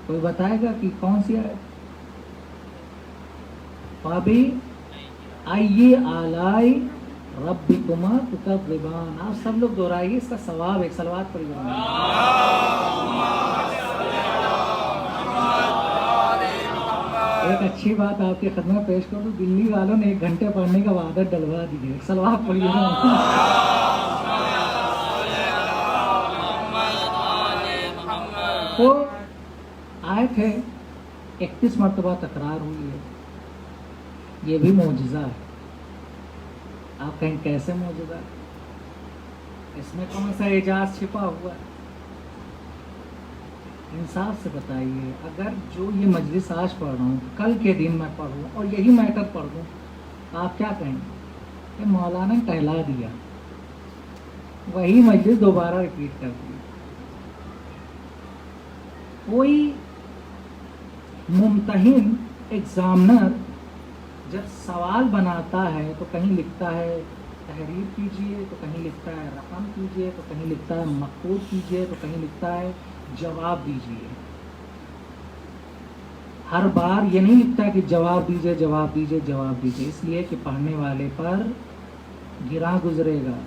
کوئی بتائے گا کہ کون سی آیت؟ ابھی آئیے آلائی ربکما تکذبان، آپ سب لوگ دہرائیے، اس کا ثواب ایک صلوات پڑھیے۔ ایک اچھی بات آپ کی خدمت پیش کر دوں، دلی والوں نے 1 گھنٹے پڑھنے کا وعدہ ڈلوا دیے، صلوات پڑھیے۔ تو آیت ہے 31 مرتبہ تکرار ہوئی ہے، یہ بھی معجزہ ہے۔ آپ کہیں کیسے معجزہ ہے؟ اس میں کون سا اعجاز چھپا ہوا ہے؟ انصاف سے بتائیے، اگر جو یہ مجلس آج پڑھ رہا ہوں کل کے دن میں پڑھوں اور یہی میٹر پڑھ دوں، آپ کیا کہیں گے؟ کہ مولانا نے ٹہلا دیا، وہی مجلس دوبارہ ریپیٹ کر دی۔ کوئی ممتحن ایگزامنر جب سوال بناتا ہے تو کہیں لکھتا ہے تحریر کیجئے، تو کہیں لکھتا ہے رقم کیجئے، تو کہیں لکھتا ہے مقبول کیجئے، تو کہیں لکھتا ہے جواب دیجئے۔ ہر بار یہ نہیں لکھتا کہ جواب دیجئے جواب دیجئے جواب دیجئے، اس لیے کہ پڑھنے والے پر گراں گزرے گا۔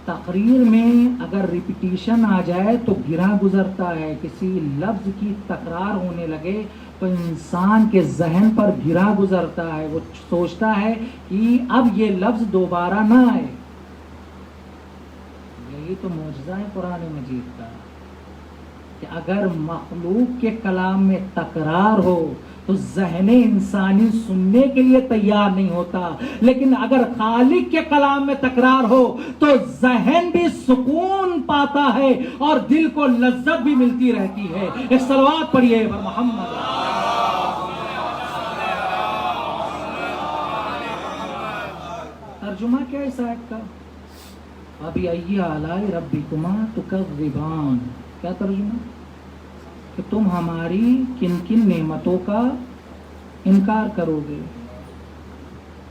تقریر میں اگر ریپیٹیشن آ جائے تو گراں گزرتا ہے، کسی لفظ کی تکرار ہونے لگے تو انسان کے ذہن پر گراں گزرتا ہے، وہ سوچتا ہے کہ اب یہ لفظ دوبارہ نہ آئے۔ یہی تو معجزہ ہے قرآن مجید کا، کہ اگر مخلوق کے کلام میں تکرار ہو تو ذہن انسانی سننے کے لیے تیار نہیں ہوتا، لیکن اگر خالق کے کلام میں تکرار ہو تو ذہن بھی سکون پاتا ہے اور دل کو لذت بھی ملتی رہتی ہے۔ ایک صلوات پڑھیے محمد۔ ترجمہ کیا اس آیت کا؟ ابھی آئیے آلائی ربکما تکذبان، کیا ترجمہ؟ کہ تم ہماری کن کن نعمتوں کا انکار کرو گے،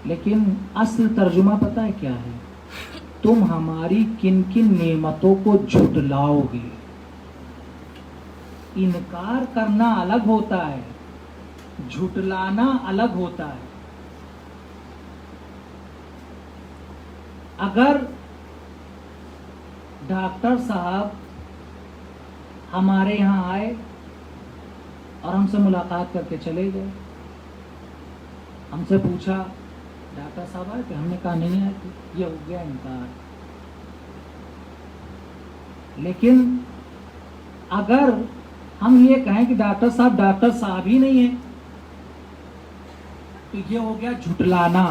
لیکن اصل ترجمہ پتہ ہے کیا ہے؟ تم ہماری کن کن نعمتوں کو جھٹلاؤ گے۔ انکار کرنا الگ ہوتا ہے، جھٹلانا الگ ہوتا ہے۔ اگر ڈاکٹر صاحب ہمارے یہاں آئے اور ہم سے ملاقات کر کے چلے گئے، ہم سے پوچھا ڈاکٹر صاحب آئے تھے، ہم نے کہا نہیں آئے تھے، یہ ہو گیا انکار۔ لیکن اگر ہم یہ کہیں کہ ڈاکٹر صاحب ہی نہیں ہیں، تو یہ ہو گیا جھٹلانا۔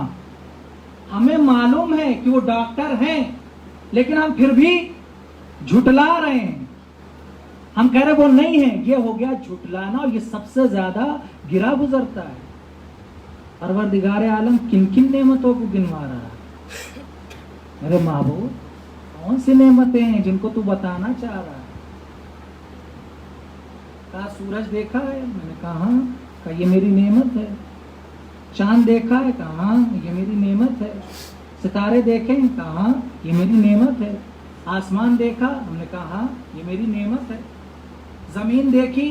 ہمیں معلوم ہے کہ وہ ڈاکٹر ہیں، لیکن ہم پھر بھی جھٹلا رہے ہیں، ہم کہہ رہے وہ نہیں ہیں، یہ ہو گیا جھٹلانا، اور یہ سب سے زیادہ گرا گزرتا ہے۔ پروردگار عالم کن کن نعمتوں کو گنوا رہا ہے؟ میرے محبوب کون سی نعمتیں ہیں جن کو تو بتانا چاہ رہا ہے؟ کہا سورج دیکھا ہے، میں نے کہا ہاں، کہا یہ میری نعمت ہے۔ چاند دیکھا ہے، کہا ہاں یہ میری نعمت ہے۔ ستارے دیکھیں، کہا ہاں یہ میری نعمت ہے۔ آسمان دیکھا، ہم نے کہا ہاں یہ میری نعمت ہے۔ زمین دیکھی،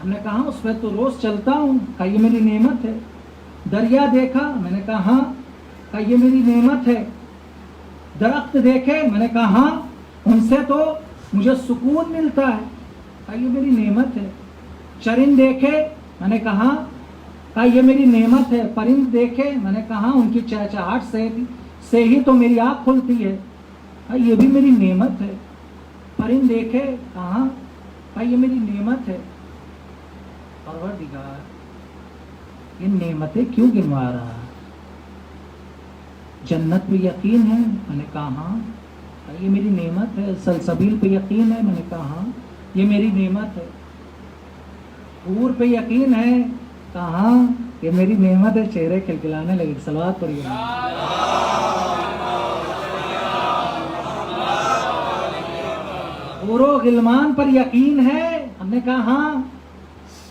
ہم نے کہا اس پہ تو روز چلتا ہوں، کہا یہ میری نعمت ہے۔ دریا دیکھا، میں نے کہا ہاں، کہا یہ میری نعمت ہے۔ درخت دیکھے، میں نے کہا ہاں ان سے تو مجھے سکون ملتا ہے، کہا یہ میری نعمت ہے۔ چرند دیکھے، میں نے کہا یہ میری نعمت ہے۔ پرند دیکھے، میں نے کہا ان کی چہچہاٹ سے ہی تو میری آنکھ کھلتی ہے، یہ بھی میری نعمت ہے۔ پرند دیکھے، کہاں یہ میری نعمت ہے۔ پروردگار یہ نعمتیں کیوں گنوا رہا؟ جنت پہ یقین ہے، میں نے کہا ہاں یہ میری نعمت ہے۔ سلسبیل پہ یقین ہے، میں نے کہا ہاں یہ میری نعمت ہے۔ حور پہ یقین ہے، کہا یہ میری نعمت ہے۔ چہرے کھلکھلانے لگے، صلوات پڑھیے۔ حور و غلمان پر یقین ہے، ہم نے کہا ہاں۔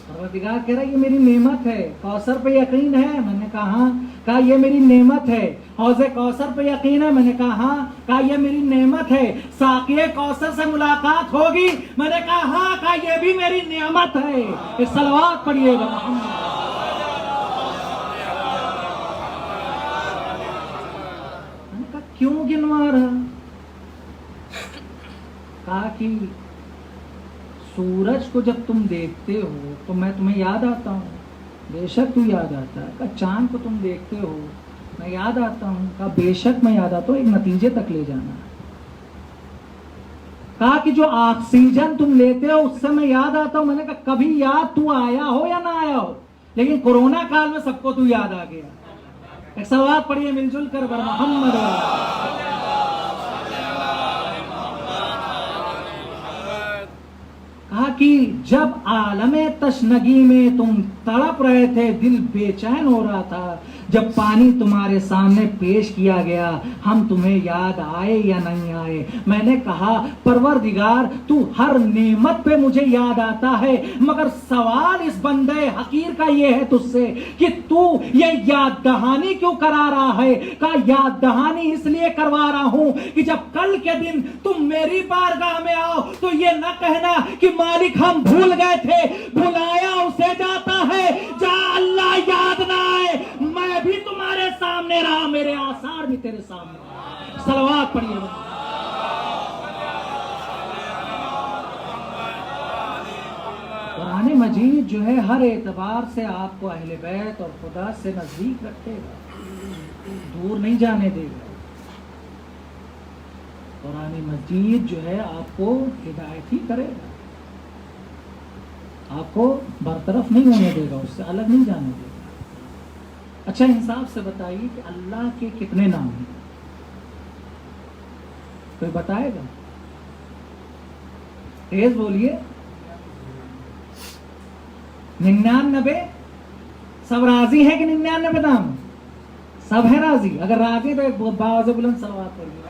پروردگار کہہ رہا ہے یہ میری نعمت ہے۔ کوثر پہ یقین ہے، میں نے کہا ہاں، کہا یہ میری نعمت ہے۔ حوض کوثر پہ یقین ہے، میں نے کہا ہاں، کہا یہ میری نعمت ہے۔ ساقی کوثر سے ملاقات ہوگی، میں نے کہا ہاں، کہا یہ بھی میری نعمت ہے۔ صلوات پڑھیے گا محمد۔ کیوں گنوا رہا؟ کہا کہ سورج کو جب تم دیکھتے ہو تو میں تمہیں یاد آتا ہوں. بے شک تو یاد آتا ہے. کہا چاند کو تم دیکھتے ہو میں یاد آتا ہوں. کہا بے شک میں یاد آتا ہوں. ایک نتیجے تک لے جانا ہے. کہا کہ جو آکسیجن تم لیتے ہو اس سے میں یاد آتا ہوں. میں نے کہا کبھی یاد تو آیا ہو یا نہ آیا ہو، لیکن کورونا کال میں سب کو تو یاد آ گیا. ایک صلوات پڑھیے مل جل کر بر محمد. کہا کہ جب عالم تشنگی میں تم تڑپ رہے تھے، دل بے چین ہو رہا تھا، جب پانی تمہارے سامنے پیش کیا گیا، ہم تمہیں یاد آئے یا نہیں آئے؟ میں نے کہا پروردگار تو ہر نعمت پہ مجھے یاد آتا ہے، مگر سوال اس بندے حقیر کا یہ ہے تجھ سے کہ تو یہ یاد دہانی کیوں کرا رہا ہے؟ کہا یاد دہانی اس لیے کروا رہا ہوں کہ جب کل کے دن تم میری بارگاہ میں آؤ تو یہ نہ کہنا کہ مالک ہم بھول گئے تھے. بھلایا اسے جاتا ہے جہاں اللہ یاد نہ آئے. میں بھی تمہارے سامنے رہا، میرے آثار بھی تیرے سامنے رہا. صلوات پڑھیے. قرآن مجید جو ہے ہر اعتبار سے آپ کو اہل بیت اور خدا سے نزدیک رکھے گا، دور نہیں جانے دے گا. قرآن مجید جو ہے آپ کو ہدایت ہی کرے گا، آپ کو برطرف نہیں ہونے دے گا، اس سے الگ نہیں جانے دے گا. اچھا انصاف سے بتائیے کہ اللہ کے کتنے نام ہیں؟ کوئی بتائے گا؟ تیز بولیے. 99. سب راضی ہیں کہ 99 نام؟ سب ہیں راضی؟ اگر راضی تو ایک باز بلند صلوات پڑھیے.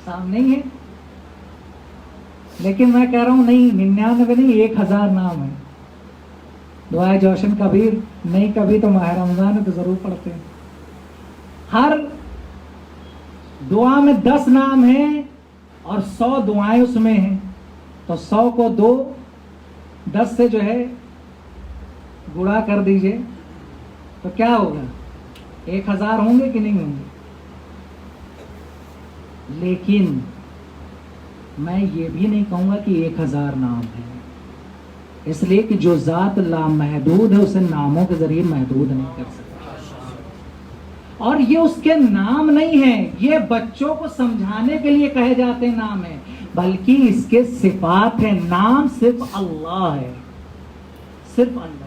سام نہیں ہے، لیکن میں کہہ رہا ہوں نہیں 99 نہیں 1000 نام ہے. دعائے جوشن کبیر نہیں کبھی تو ماہ رمضان ہے تو ضرور پڑھتے ہیں. ہر دعا میں 10 نام ہیں اور 100 دعائیں اس میں ہیں، تو 100 کو 2 10 سے جو ہے گڑا کر دیجئے تو کیا ہوگا؟ 1000 ہوں گے کہ نہیں ہوں گے؟ لیکن میں یہ بھی نہیں کہوں گا کہ 1000 نام ہے، اس لیے کہ جو ذات لامحدود ہے اسے ناموں کے ذریعے محدود نہیں کر سکتا. اور یہ اس کے نام نہیں ہیں، یہ بچوں کو سمجھانے کے لیے کہے جاتے ہیں نام ہے، بلکہ اس کے صفات ہیں. نام صرف اللہ ہے، صرف اللہ ہے.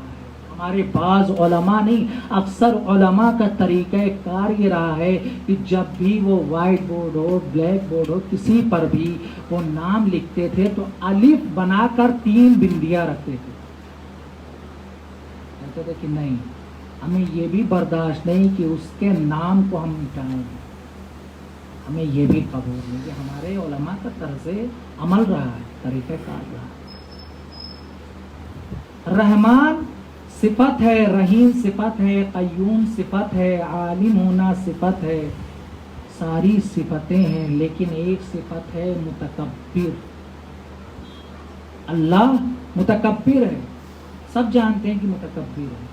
ہمارے بعض علماء نہیں، اکثر علماء کا طریقہ کار یہ رہا ہے کہ جب بھی وہ وائٹ بورڈ ہو بلیک بورڈ ہو کسی پر بھی وہ نام لکھتے تھے تو الف بنا کر 3 بندیاں رکھتے تھے. کہتے تھے کہ نہیں ہمیں یہ بھی برداشت نہیں کہ اس کے نام کو ہم مٹائیں، ہمیں یہ بھی قبول نہیں. کہ ہمارے علماء کا طرز عمل رہا ہے، طریقہ کار رہا ہے. رحمان صفت ہے، رحیم صفت ہے، قیوم صفت ہے، عالم ہونا صفت ہے، ساری صفتیں ہیں. لیکن ایک صفت ہے متکبر. اللہ متکبر ہے، سب جانتے ہیں کہ متکبر ہے.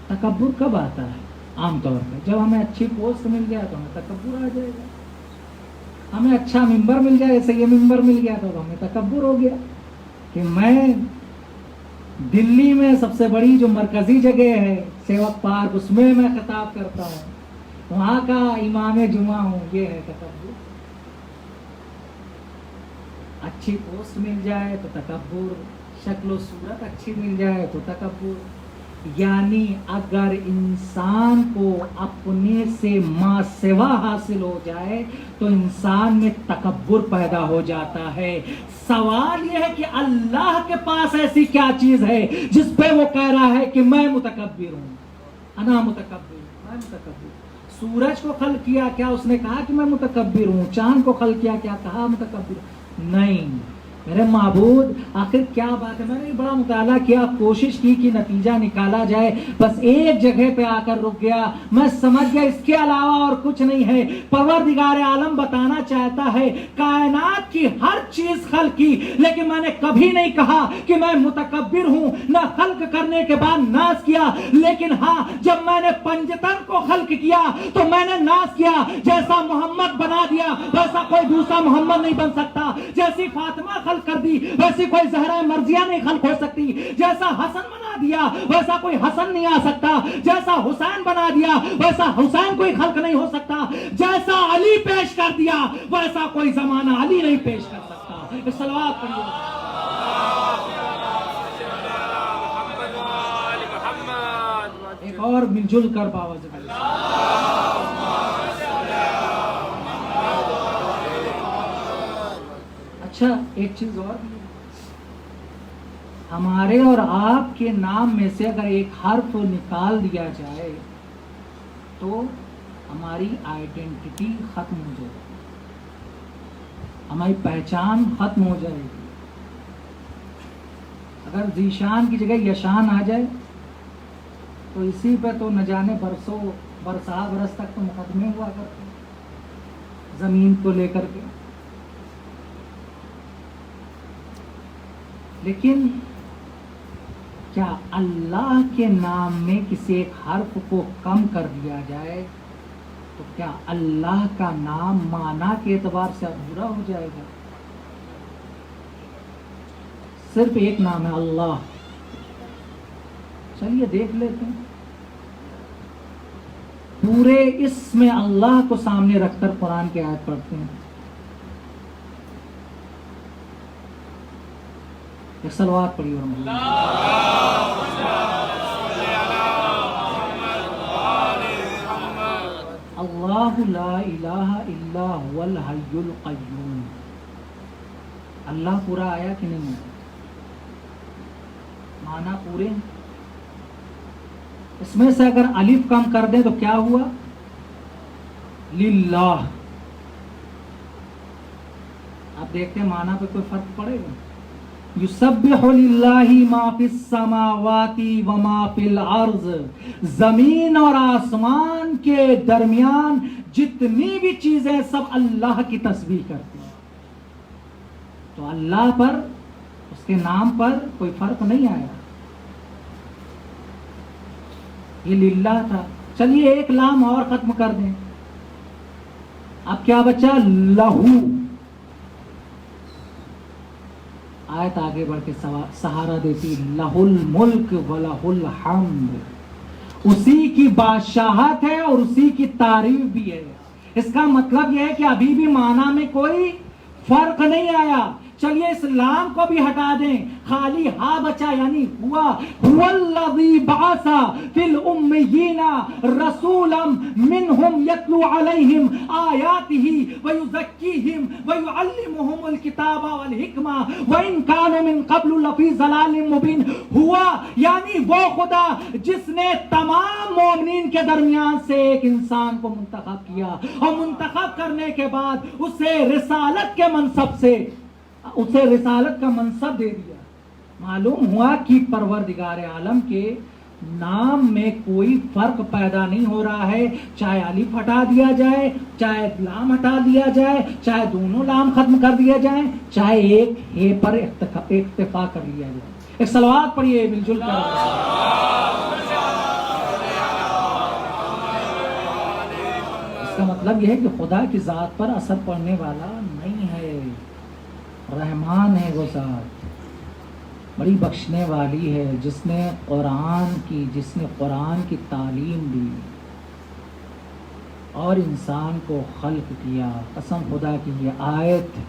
تکبر کب آتا ہے؟ عام طور پہ جب ہمیں اچھی پوسٹ مل جائے تو ہمیں تکبر آ جائے گا. ہمیں اچھا ممبر مل جائے، جیسے یہ ممبر مل گیا تو ہمیں تکبر ہو گیا کہ میں دلی میں سب سے بڑی جو مرکزی جگہ ہے سیوک پارک، اس میں خطاب کرتا ہوں، وہاں کا امام جمعہ ہوں. یہ ہے تکبر. اچھی پوسٹ مل جائے تو تکبر، شکل و صورت اچھی مل جائے تو تکبر. یعنی اگر انسان کو اپنے سے ما سوا حاصل ہو جائے تو انسان میں تکبر پیدا ہو جاتا ہے. سوال یہ ہے کہ اللہ کے پاس ایسی کیا چیز ہے جس پہ وہ کہہ رہا ہے کہ میں متکبر ہوں، انا متکبر، میں متکبر. سورج کو خلق کیا، کیا اس نے کہا کہ میں متکبر ہوں؟ چاند کو خلق کیا، کیا کہا متکبر؟ نہیں. میرے معبود آخر کیا بات ہے؟ میں نے بڑا مطالعہ کیا، کوشش کی کہ نتیجہ نکالا جائے، بس ایک جگہ پہ آ کر رک گیا، میں سمجھ گیا اس کے علاوہ اور کچھ نہیں ہے۔ پروردگار عالم بتانا چاہتا ہے کائنات کی ہر چیز خلق کی، لیکن میں نے کبھی نہیں کہا کہ میں متکبر ہوں، نہ خلق کرنے کے بعد ناز کیا، لیکن ہاں جب میں نے پنجتن کو خلق کیا تو میں نے ناز کیا، جیسا محمد بنا دیا ویسا کوئی دوسرا محمد نہیں بن سکتا، جیسی فاطمہ خلق کر دی ویسی کوئی زہرا مرضیہ نہیں خلق ہو سکتی، جیسا حسن بنا دیا ویسا کوئی حسن نہیں آ سکتا، جیسا حسین بنا دیا ویسا حسین کوئی خلق نہیں ہو سکتا، جیسا علی پیش کر دیا ویسا کوئی زمانہ علی نہیں پیش کر سکتا۔ صلوات پڑھیے۔ ایک اور مل جل کر باوجہ اچھا ایک چیز اور بھی ہے، ہمارے اور آپ کے نام میں سے اگر ایک حرف نکال دیا جائے تو ہماری آئیڈینٹی ختم ہو جائے گی، ہماری پہچان ختم ہو جائے گی۔ اگر ذیشان کی جگہ یشان آ جائے تو اسی پہ تو نہ جانے برسوں برس تک تو مقدمے ہوا کرتے زمین کو لے کر کے۔ لیکن کیا اللہ کے نام میں کسی ایک حرف کو کم کر دیا جائے تو کیا اللہ کا نام معنی کے اعتبار سے ادھورا ہو جائے گا؟ صرف ایک نام ہے اللہ، چلیے دیکھ لیتے ہیں۔ پورے اسم اللہ کو سامنے رکھ کر قرآن کی آیت پڑھتے ہیں۔ ایک صلوات پڑھی اور اللہ لا الہ الا هو الحی القیوم۔ اللہ پورا آیا کہ نہیں آیا؟ معنی پورے ہیں۔ اس میں سے اگر الف کم کر دیں تو کیا ہوا؟ للہ۔ آپ دیکھتے ہیں معنی پہ کوئی فرق پڑے گا؟ یسبح للہ ما فی السماوات و ما فی الارض، زمین اور آسمان کے درمیان جتنی بھی چیزیں سب اللہ کی تسبیح کرتی ہیں۔ تو اللہ پر، اس کے نام پر کوئی فرق نہیں آیا، یہ للہ تھا۔ چلیے ایک لام اور ختم کر دیں، اب کیا بچا؟ لہو۔ آیت آگے بڑھ کے سہارا دیتی، لہ الملک و لہ الحمد، اسی کی بادشاہت ہے اور اسی کی تعریف بھی ہے۔ اس کا مطلب یہ ہے کہ ابھی بھی معنی میں کوئی فرق نہیں آیا۔ چلیے اس لام کو بھی ہٹا دیں، خالی ہا بچا، یعنی ہوا هو الذی بعث فی الامیین رسولا منہم یتلو علیہم آیاتہ ویزکیہم ویعلمہم الکتاب والحکمہ وان کانوا من قبل لفی ضلال مبین۔ ہوا یعنی وہ خدا جس نے تمام مومنین کے درمیان سے ایک انسان کو منتخب کیا، اور منتخب کرنے کے بعد اسے رسالت کے منصب سے، اسے رسالت کا منصب دے دیا۔ معلوم ہوا کہ پروردگار عالم کے نام میں کوئی فرق پیدا نہیں ہو رہا ہے، چاہے الف ہٹا دیا جائے، چاہے لام ہٹا دیا جائے، چاہے دونوں لام ختم کر دیا جائیں، چاہے ایک ہے پر اکتفا کر لیا جائے۔ ایک صلوات پڑھیے مل جل کر۔ اس کا مطلب یہ ہے کہ خدا کی ذات پر اثر پڑنے والا نہیں ہے، رحمان ہے وہ ذات، بڑی بخشنے والی ہے، جس نے قرآن کی تعلیم دی اور انسان کو خلق کیا۔ قسم خدا کی یہ آیت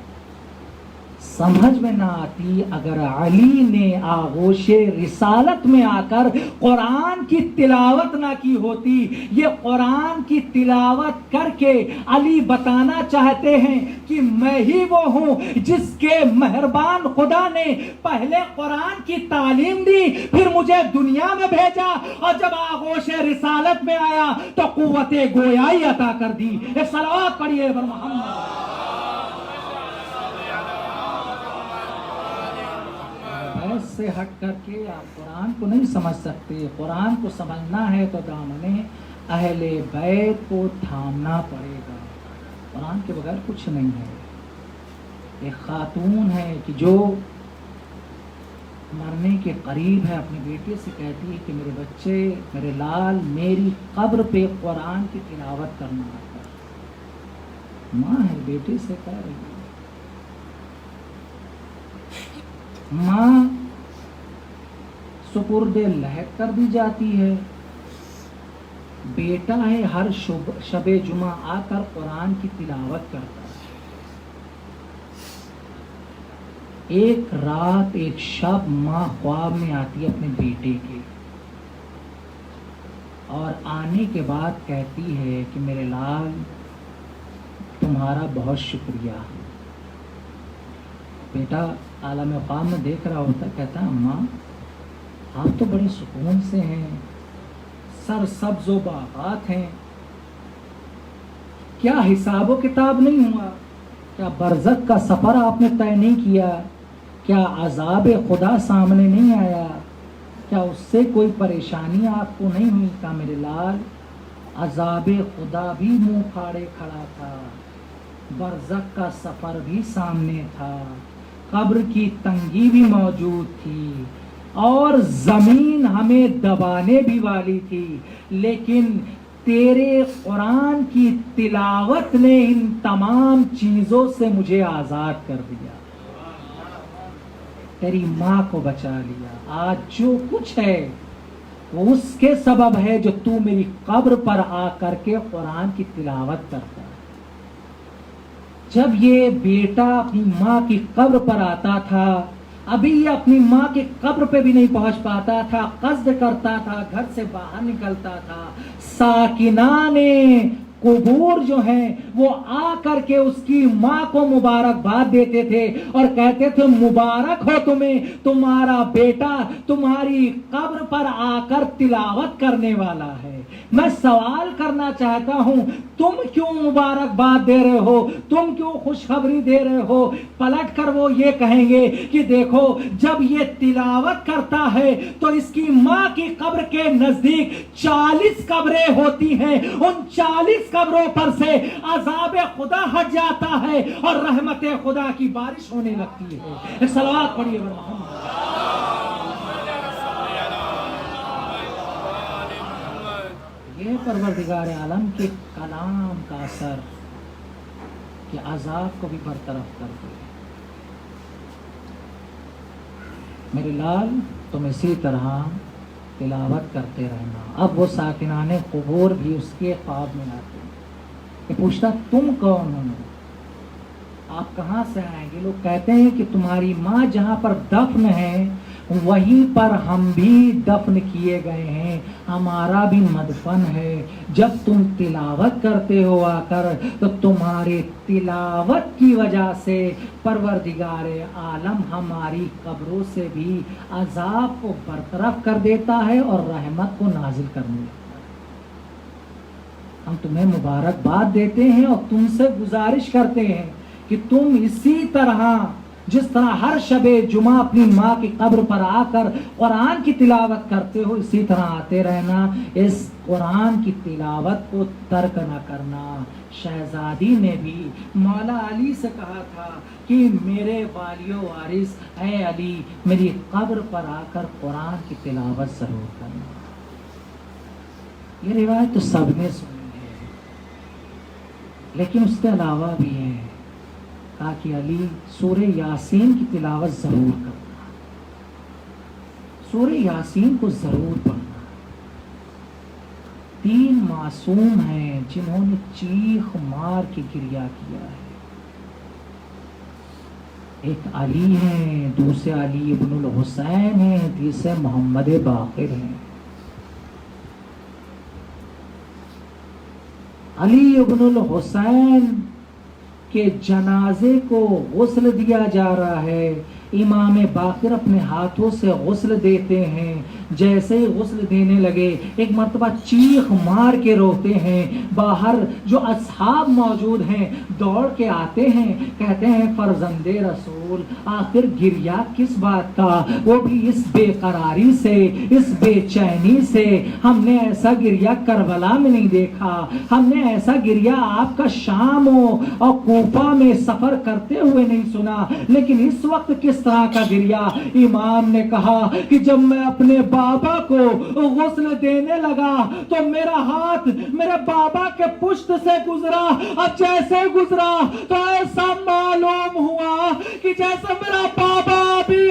سمجھ میں نہ آتی اگر علی نے آغوش رسالت میں آ کر قرآن کی تلاوت نہ کی ہوتی۔ یہ قرآن کی تلاوت کر کے علی بتانا چاہتے ہیں کہ میں ہی وہ ہوں جس کے مہربان خدا نے پہلے قرآن کی تعلیم دی، پھر مجھے دنیا میں بھیجا، اور جب آغوش رسالت میں آیا تو قوت گویائی عطا کر دی۔ ایک صلوات پڑھیے بر محمد۔ بحث سے ہٹ کر کے آپ قرآن کو نہیں سمجھ سکتے. قرآن کو سمجھنا ہے تو دامن اہل بیت کو تھامنا پڑے گا. قرآن کے بغیر کچھ نہیں ہے. ایک خاتون ہے کہ جو مرنے کے قریب ہے، اپنے بیٹے سے کہتی ہے کہ میرے بچے، میرے لال، میری قبر پہ قرآن کی تلاوت کرنا آتا ہے. ماں ہے، بیٹے سے کہہ رہی ہے. ماں سپرد لحق کر دی جاتی ہے. بیٹا ہے، ہر شب جمعہ آ کر قرآن کی تلاوت کرتا ہے. ایک رات ایک شب ماں خواب میں آتی ہے اپنے بیٹے کے، اور آنے کے بعد کہتی ہے کہ میرے لال تمہارا بہت شکریہ. بیٹا عالم خواب میں دیکھ رہا ہوتا، کہتا ہے اماں آپ تو بڑے سکون سے ہیں، سر سبز و باغات ہیں، کیا حساب و کتاب نہیں ہوا؟ کیا برزخ کا سفر آپ نے طے نہیں کیا؟ کیا عذاب خدا سامنے نہیں آیا؟ کیا اس سے کوئی پریشانی آپ کو نہیں ہوئی؟ کہا میرے لال عذاب خدا بھی منہ پھاڑے کھڑا تھا، برزخ کا سفر بھی سامنے تھا، قبر کی تنگی بھی موجود تھی، اور زمین ہمیں دبانے بھی والی تھی، لیکن تیرے قرآن کی تلاوت نے ان تمام چیزوں سے مجھے آزاد کر دیا، تیری ماں کو بچا لیا. آج جو کچھ ہے وہ اس کے سبب ہے جو تو میری قبر پر آ کر کے قرآن کی تلاوت کرتا ہے. جب یہ بیٹا اپنی ماں کی قبر پر آتا تھا، ابھی یہ اپنی ماں کی قبر پہ بھی نہیں پہنچ پاتا تھا، قصد کرتا تھا، گھر سے باہر نکلتا تھا، ساکنان قبور جو ہیں وہ آ کر کے اس کی ماں کو مبارکباد دیتے تھے اور کہتے تھے مبارک ہو تمہیں، تمہارا بیٹا تمہاری قبر پر آ کر تلاوت کرنے والا ہے. میں سوال کرنا چاہتا ہوں، تم کیوں مبارکباد دے رہے ہو؟ تم کیوں خوشخبری دے رہے ہو؟ پلٹ کر وہ یہ کہیں گے کہ دیکھو جب یہ تلاوت کرتا ہے تو اس کی ماں کی قبر کے نزدیک 40 قبریں ہوتی ہیں، ان 40 قبروں پر سے عذاب خدا ہٹ جاتا ہے اور رحمت خدا کی بارش ہونے لگتی ہے. صلوات پڑھیے محمد. یہ پروردگار عالم کے کلام کا اثر کہ عذاب کو بھی برطرف کر دے. میرے لال تم اسی طرح تلاوت کرتے رہنا. اب وہ ساکنان قبور بھی اس کے خواب میں آتے ہیں کہ پوچھتا تم کون ہو، آپ کہاں سے آئیں گے؟ لوگ کہتے ہیں کہ تمہاری ماں جہاں پر دفن ہے وہیں پر ہم بھی دفن کیے گئے ہیں، ہمارا بھی مدفن ہے. جب تم تلاوت کرتے ہو آ کر تو تمہارے تلاوت کی وجہ سے پروردگار عالم ہماری قبروں سے بھی عذاب کو برطرف کر دیتا ہے اور رحمت کو نازل کرنے لگتا ہے. ہم تمہیں مبارکباد دیتے ہیں اور تم سے گزارش کرتے ہیں کہ تم اسی طرح جس طرح ہر شب جمعہ اپنی ماں کی قبر پر آ کر قرآن کی تلاوت کرتے ہو، اسی طرح آتے رہنا. اس قرآن کی تلاوت کو ترک نہ کرنا. شہزادی نے بھی مولا علی سے کہا تھا کہ میرے والی و وارث اے علی میری قبر پر آ کر قرآن کی تلاوت ضرور کرنا. یہ روایت تو سب نے سنی ہے، لیکن اس کے علاوہ بھی ہے کہا کہ علی سورہ یاسین کی تلاوت ضرور کرنا، سورہ یاسین کو ضرور پڑھنا. 3 معصوم ہیں جنہوں نے چیخ مار کے گریہ کیا ہے. ایک علی ہیں، دوسرے علی ابن الحسین ہیں، تیسرے محمد باقر ہیں. علی ابن الحسین کے جنازے کو غسل دیا جا رہا ہے، امام باقر اپنے ہاتھوں سے غسل دیتے ہیں. جیسے ہی غسل دینے لگے ایک مرتبہ چیخ مار کے روتے ہیں. باہر جو اصحاب موجود ہیں دوڑ کے آتے ہیں, کہتے ہیں فرزند رسول آخر گریا کس بات کا؟ وہ بھی اس بے قراری سے, اس بے چینی سے. ہم نے ایسا گریا کربلا میں نہیں دیکھا, ہم نے ایسا گریا آپ کا شام اور کوفہ میں سفر کرتے ہوئے نہیں سنا, لیکن اس وقت کس طرح کا گریا؟ امام نے کہا کہ جب میں اپنے بابا کو غسل دینے لگا تو میرا ہاتھ میرے بابا کے پشت سے گزرا, اور جیسے گزرا تو ایسا معلوم ہوا کہ جیسے میرا بابا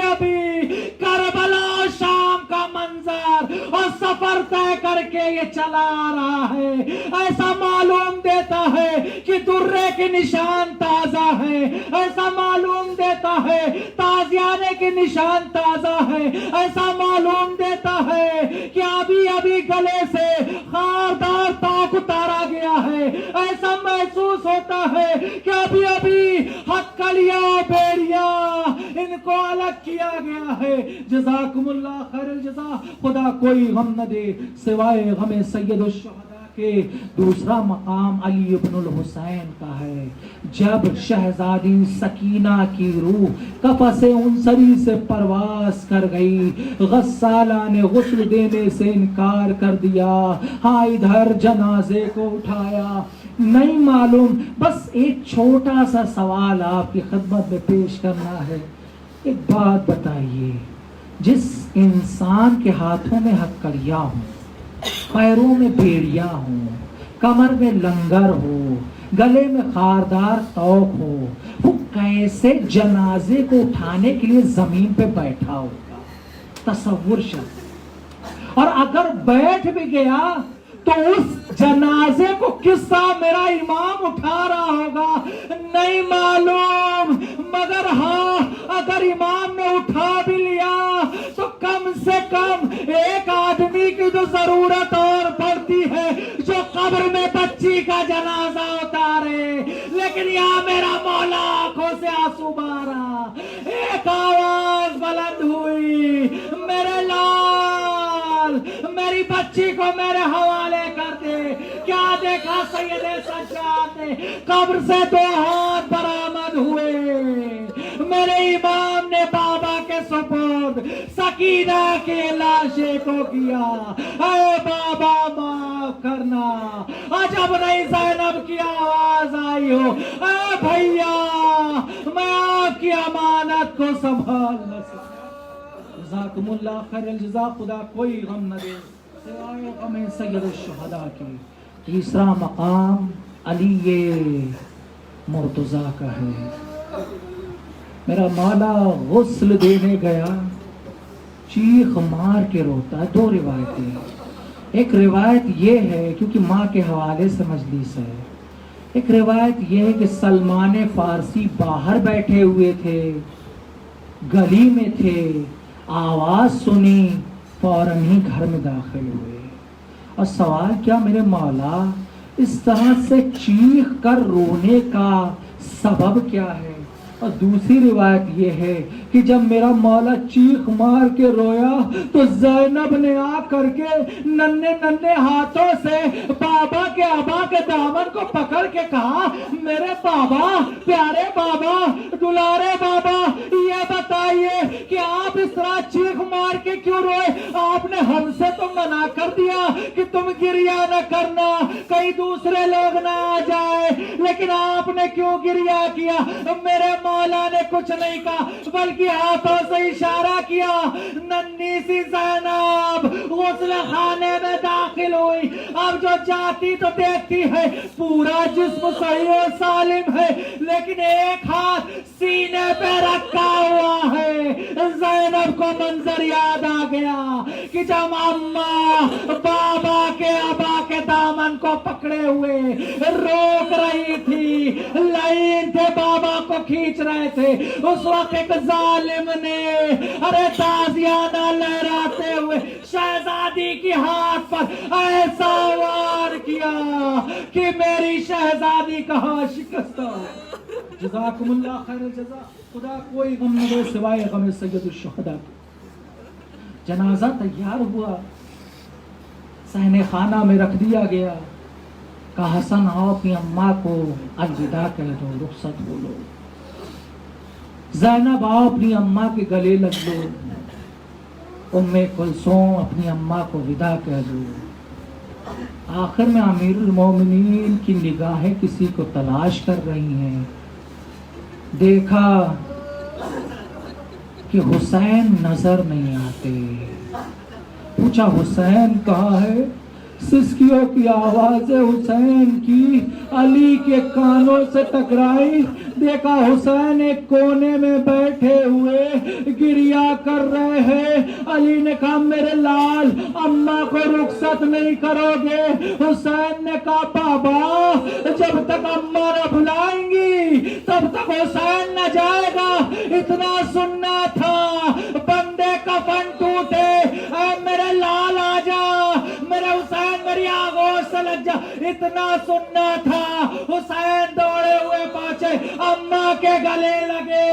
ابھی کربلا شام کا منظر اور سفر طے کر کے یہ چلا آ رہا ہے. ایسا معلوم دیتا ہے کہ درے کے نشان تازہ ہے, ایسا معلوم دیتا ہے تازیانے کے نشان تازہ ہے, ایسا معلوم دیتا ہے کہ ابھی گلے سے خاردار تاک اتارا گیا ہے. ایسا محسوس ہوتا ہے کہ ابھی ہتکلیاں بیڑیاں ان کو الگ کیا گیا ہے. جزاکم اللہ خیر الجزا. خدا کوئی غم نہ دے سوائے غم سید الشہداء کے. دوسرا مقام علی ابن الحسین کا ہے. جب شہزادی سکینہ کی روح قفس انصری سے پرواز کر گئی, غسالہ نے غسل دینے سے انکار کر دیا. ہاں ادھر جنازے کو اٹھایا. نہیں معلوم, بس ایک چھوٹا سا سوال آپ کی خدمت میں پیش کرنا ہے. ایک بات بتائیے, جس انسان کے ہاتھوں میں ہتکڑیاں ہوں, پیروں میں بیڑیاں ہوں, کمر میں لنگر ہو, گلے میں خاردار توق ہو, وہ کیسے جنازے کو اٹھانے کے لیے زمین پہ بیٹھا ہوگا؟ تصور شد. اور اگر بیٹھ بھی گیا تو اس جنازے کو کس طرح میرا امام اٹھا رہا ہوگا نہیں معلوم. مگر ہاں اگر امام نے اٹھا بھی لیا تو کم سے کم ایک آدمی کی جو ضرورت اور پڑتی ہے جو قبر میں بچی کا جنازہ اتارے. لیکن یا میرا مولا آنکھوں سے آنسو بارا, ایک آواز بلند ہوئی, میرے لال میری بچی کو میرے حوالے کر دے. کیا دیکھا سید سجاد نے؟ قبر سے 2 ہاتھ برآمد ہوئے. میرے امام نے بابا کے سپرد سکینہ کے لاشے کو کیا. اے بابا معاف کرنا, عجب نہیں زینب کی آواز آئی ہو, اے بھیا میں آپ کی امانت کو سنبھال نہ سکتا. جزاکم اللہ خیر الجزا. خدا کوئی غم نہ دے سوائے غم سید الشہداء کی. تیسرا مقام علی مرتضیٰ کا ہے. میرا مولا غسل دینے گیا, چیخ مار کے روتا ہے. 2 روایتیں. ایک روایت یہ ہے کیونکہ ماں کے حوالے سے مجلس ہے, ایک روایت یہ ہے کہ سلمان فارسی باہر بیٹھے ہوئے تھے, گلی میں تھے, آواز سنی, فوراً ہی گھر میں داخل ہوئے. اور سوال کیا میرے مولا اس طرح سے چیخ کر رونے کا سبب کیا ہے؟ اور دوسری روایت یہ ہے کہ جب میرا مولا چیخ مار کے رویا تو زینب نے آ کر کے ننھے ہاتھوں سے بابا کے ابا کے دامن کو پکڑ کے کہا, میرے بابا, پیارے بابا, دلارے بابا, یہ بتائیے کہ آپ اس طرح چیخ مار کے کیوں روئے؟ آپ نے ہم سے تو منع کر دیا کہ تم گریا نہ کرنا, کئی دوسرے لوگ نہ آ جائے, لیکن آپ نے کیوں گریا کیا؟ میرے مولا نے کچھ نہیں کہا بلکہ ہاتھوں سے اشارہ کیا. ننھی سی زینب غسل خانے میں داخل ہوئی. اب جو جاتی تو دیکھتی ہے پورا جسم صحیح و سالم ہے, لیکن ایک ہاتھ سینے پہ رکھا ہوا ہے. زینب کو منظر یاد آ گیا کہ جب اماں بابا کے ابا کے دامن کو پکڑے ہوئے روک رہی تھی, لائن تھے بابا کو کھینچ رہے تھے, اس وقت ایک ظالم نے ارے تازیانہ لہراتے ہوئے شہزادی کی ہاتھ پر ایسا وار کیا کہ میری شہزادی کہاں شکست ہو. جزاکم اللہ خیر الجزا. خدا کوئی غم نہ دے سوائے غم سید الشہداء. جنازہ تیار ہوا، صحن خانہ میں رکھ دیا گیا. کہا حسن آؤ اپنی اماں کو الوداع کہہ دو، رخصت بولو. زینب آؤ اپنی اماں کے گلے لگ لو. ام کلثوم اپنی اماں کو وداع کہہ دو. آخر میں امیر المومنین کی نگاہیں کسی کو تلاش کر رہی ہیں. دیکھا کہ حسین نظر نہیں آتے. پوچھا حسین کہاں ہے؟ سسکیوں کی آواز حسین کی علی کے کانوں سے ٹکرائی. دیکھا حسین ایک کونے میں بیٹھے ہوئے گریا کر رہے ہیں. علی نے کہا میرے لال اماں کو رخصت نہیں کرو گے؟ حسین نے کہا بابا جب تک اماں نہ بلائیں گی تب تک حسین نہ جائے گا. اتنا سننا تھا بندے کفن ٹوٹے، اے میرے لال آ جا، میرے حسین میری آغوش سے لگ جا. اتنا سننا تھا. حسین دوڑے ہوئے پہنچے، اماں کے گلے لگے.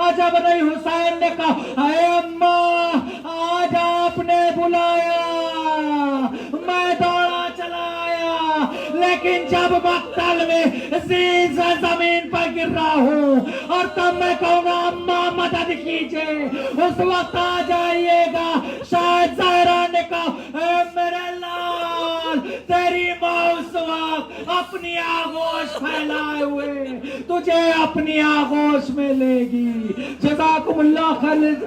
عجب نہیں، حسین نے کہا اے اماں آج آپ نے بلایا، میں دوڑا چلا آیا، لیکن جب مقتل میں زمین پر گر رہا ہوں اور تب میں کہوں گا اماں مدد کیجئے، اس وقت آ جائیے گا. شاید زہرا نے کہا اے میرے لال تیری ماں اس وقت اپنی آغوش پھیلائے ہوئے تجھے اپنی آغوش میں لے گی. جزاکم اللہ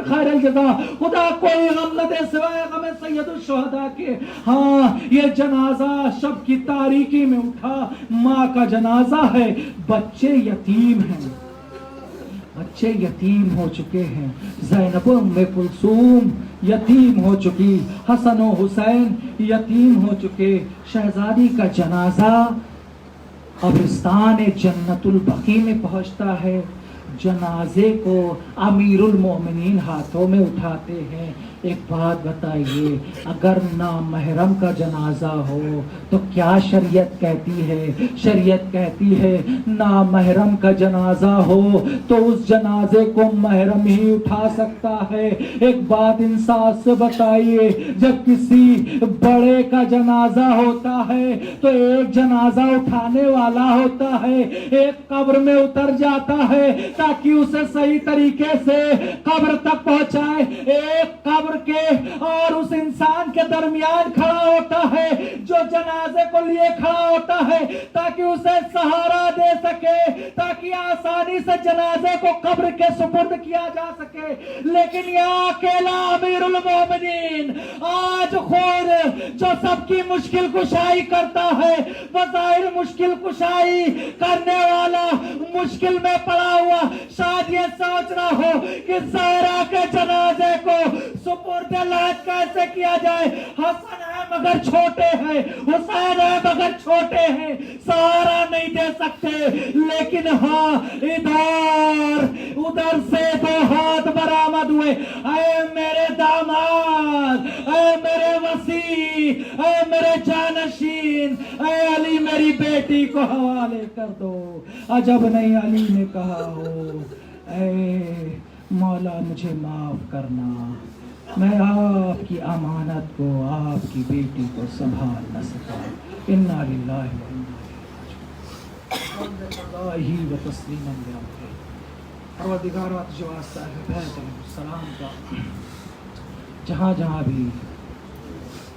خیر الجزا. خدا کوئی غم نہ دے سوائے غم سید الشہداء کے. ہاں یہ جنازہ شب کی تاریکی میں اٹھا. ماں کا جنازہ ہے، بچے یتیم ہیں، بچے یتیم ہو چکے ہیں. زینب ام کلثوم یتیم ہو چکی، حسن و حسین یتیم ہو چکے. شہزادی کا جنازہ قبرستان جنت البقیع میں پہنچتا ہے. جنازے کو امیر المومنین ہاتھوں میں اٹھاتے ہیں. ایک بات بتائیے، اگر نامحرم کا جنازہ ہو تو کیا شریعت کہتی ہے؟ شریعت کہتی ہے نامحرم کا جنازہ ہو تو اس جنازے کو محرم ہی اٹھا سکتا ہے. ایک بات انصاف سے بتائیے، جب کسی بڑے کا جنازہ ہوتا ہے تو ایک جنازہ اٹھانے والا ہوتا ہے، ایک قبر میں اتر جاتا ہے تاکہ اسے صحیح طریقے سے قبر تک پہنچائے. ایک قبر کے اور اس انسان کے درمیان کھڑا ہوتا ہے جو جنازے کو لیے کھڑا ہوتا ہے تاکہ اسے سہارا دے سکے، تاکہ آسانی سے جنازے کو قبر کے سپرد کیا جا سکے. لیکن یہ اکیلا امیر المومنین آج خود جو سب کی مشکل کشائی کرتا ہے، بظاہر مشکل کشائی کرنے والا مشکل میں پڑا ہوا شاید یہ سوچ رہا ہو کہ زہرا کے جنازے کو سپرد لاج کیسے کیا جائے. حسن ہے مگر چھوٹے ہیں، حسین ہے مگر چھوٹے ہیں، سہارا نہیں دے سکتے. لیکن ہاں ادھر سے دو ہاتھ برآمد ہوئے. اے میرے داماد، اے میرے وسیع، اے میرے جانشین، اے علی میری بیٹی کو حوالے کر دو. عجب نہیں علی نے کہا ہو اے مولا مجھے معاف کرنا، میں آپ کی امانت کو، آپ کی بیٹی کو سنبھال نہ سکا. انا للہ و انا الیہ و تسلیما لامرہ. پروردگار تجھے واسطہ ہے بیت علیہ السلام کا جہاں جہاں بھی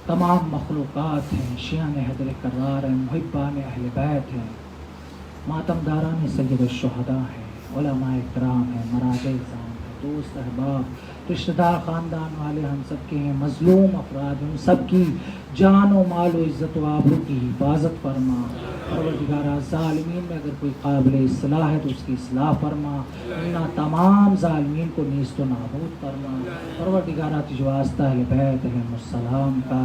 تمام مخلوقات ہیں، شیعان حیدر کرار ہیں، محبان اہل بیت ہیں، ماتم داران سید الشہداء ہیں، علماء اکرام ہیں، مراجع اعظام ہیں، دوست احباب رشتہ دار خاندان والے ہم سب کے ہیں، مظلوم افراد ان سب کی جان و مال و عزت و آبرو کی حفاظت فرما. پروردگارہ ظالمین میں اگر کوئی قابل اصلاح ہے تو اس کی اصلاح فرما، نہ تمام ظالمین کو نیست و نابود فرما. پروردگارہ تجھ واسطہ اہل بیت علیہ السلام کا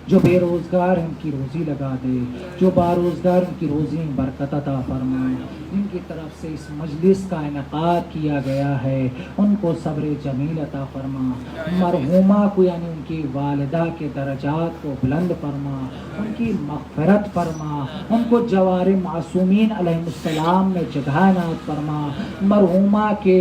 جو بے روزگار ان کی روزی لگا دے، جو باروزگار ان کی روزی میں برکت عطا فرما. جن کی طرف سے اس مجلس کا انعقاد کیا گیا ہے ان کو صبر جمیل عطا فرما، مرحومہ کو یعنی ان کی والدہ کے درجات کو بلند فرما، ان کی مغفرت فرما، ان کو جوار معصومین علیہ السلام میں جگہ عنایت فرما، مرحومہ کے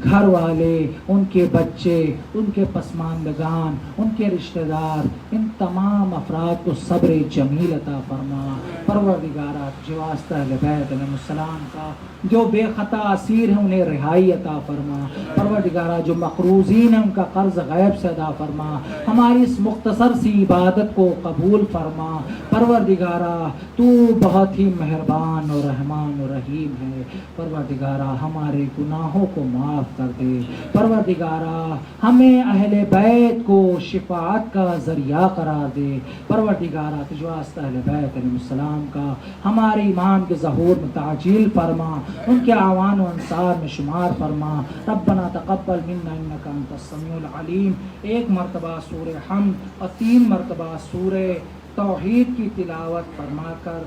گھر والے، ان کے بچے، ان کے پسماندگان، ان کے رشتہ دار، ان تمام افراد کو صبر جمیل عطا فرما۔ پروردگارہ جو واسطہ اہل بیت علیہ السلام کا جو بے خطا اسیر ہیں انہیں رہائی عطا فرما۔ پروردگارہ جو مقروضین ہیں ان کا قرض غیب سے ادا فرما، ہماری اس مختصر سی عبادت کو قبول فرما۔ پروردگارہ تو بہت ہی مہربان اور رحمان اور رحیم ہے۔ پروردگارہ ہمارے گناہوں کو معاف کر دے۔ پروردگارہ ہمیں اہل بیت کو شفاعت کا ذریعہ قرار دے۔ پروردگارہ تجھ واسطہ اہل بیت علیہ السلام کا ہمارے امام کے ظہور میں تعجیل فرما، ان کے اعوان و انصار میں شمار فرما۔ ربنا تقبل منا انک انت السمیع العلیم۔ ایک مرتبہ سورہ حمد اور 3 مرتبہ سورہ توحید کی تلاوت فرما کر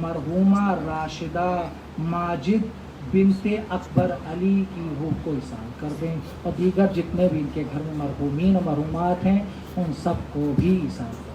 مرحومہ راشدہ ماجد بنت اکبر علی کی روح کو احسان کر دیں، اور دیگر جتنے بھی ان کے گھر میں مرحومین و مرحومات ہیں ان سب کو بھی احسان کر دیں۔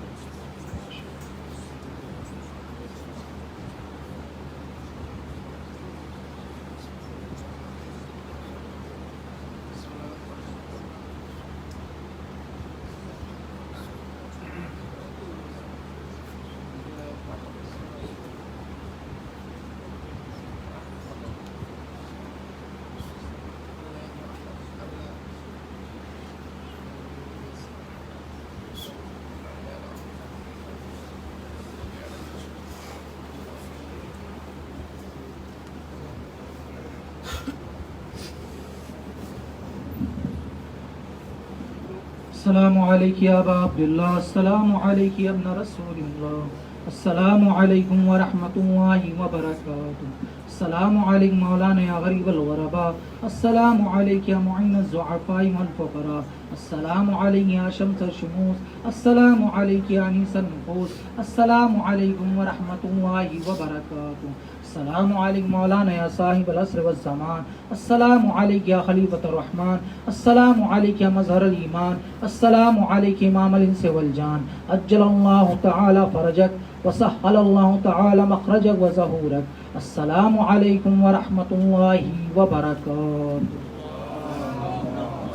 السلام علیکم یا ابا عبداللہ، السلام علیکم یا ابن رسول اللہ، السلام علیکم ورحمۃ اللہ وبرکاتہ، السلام علیکم مولانا یا غریب الغرباء، السلام علیکم یا معین الضعفاء والفقراء، السلام علیکم یا شمس الشموس، السلام علیکم یا انیس النفوس، السلام علیکم ورحمۃ اللہ وبرکاتہ، السلام علیکم مولانا یا صاحب العصر والزمان، السلام علیکم یا خلیفۃ الرحمن، السلام علیکم یا مظہر الایمان، السلام علیکم امام الانس والجان، عجل اللہ تعالی فرجک وسہل اللہ تعالی مخرجک وظہورک، السلام علیکم ورحمۃ اللہ وبرکاتہ۔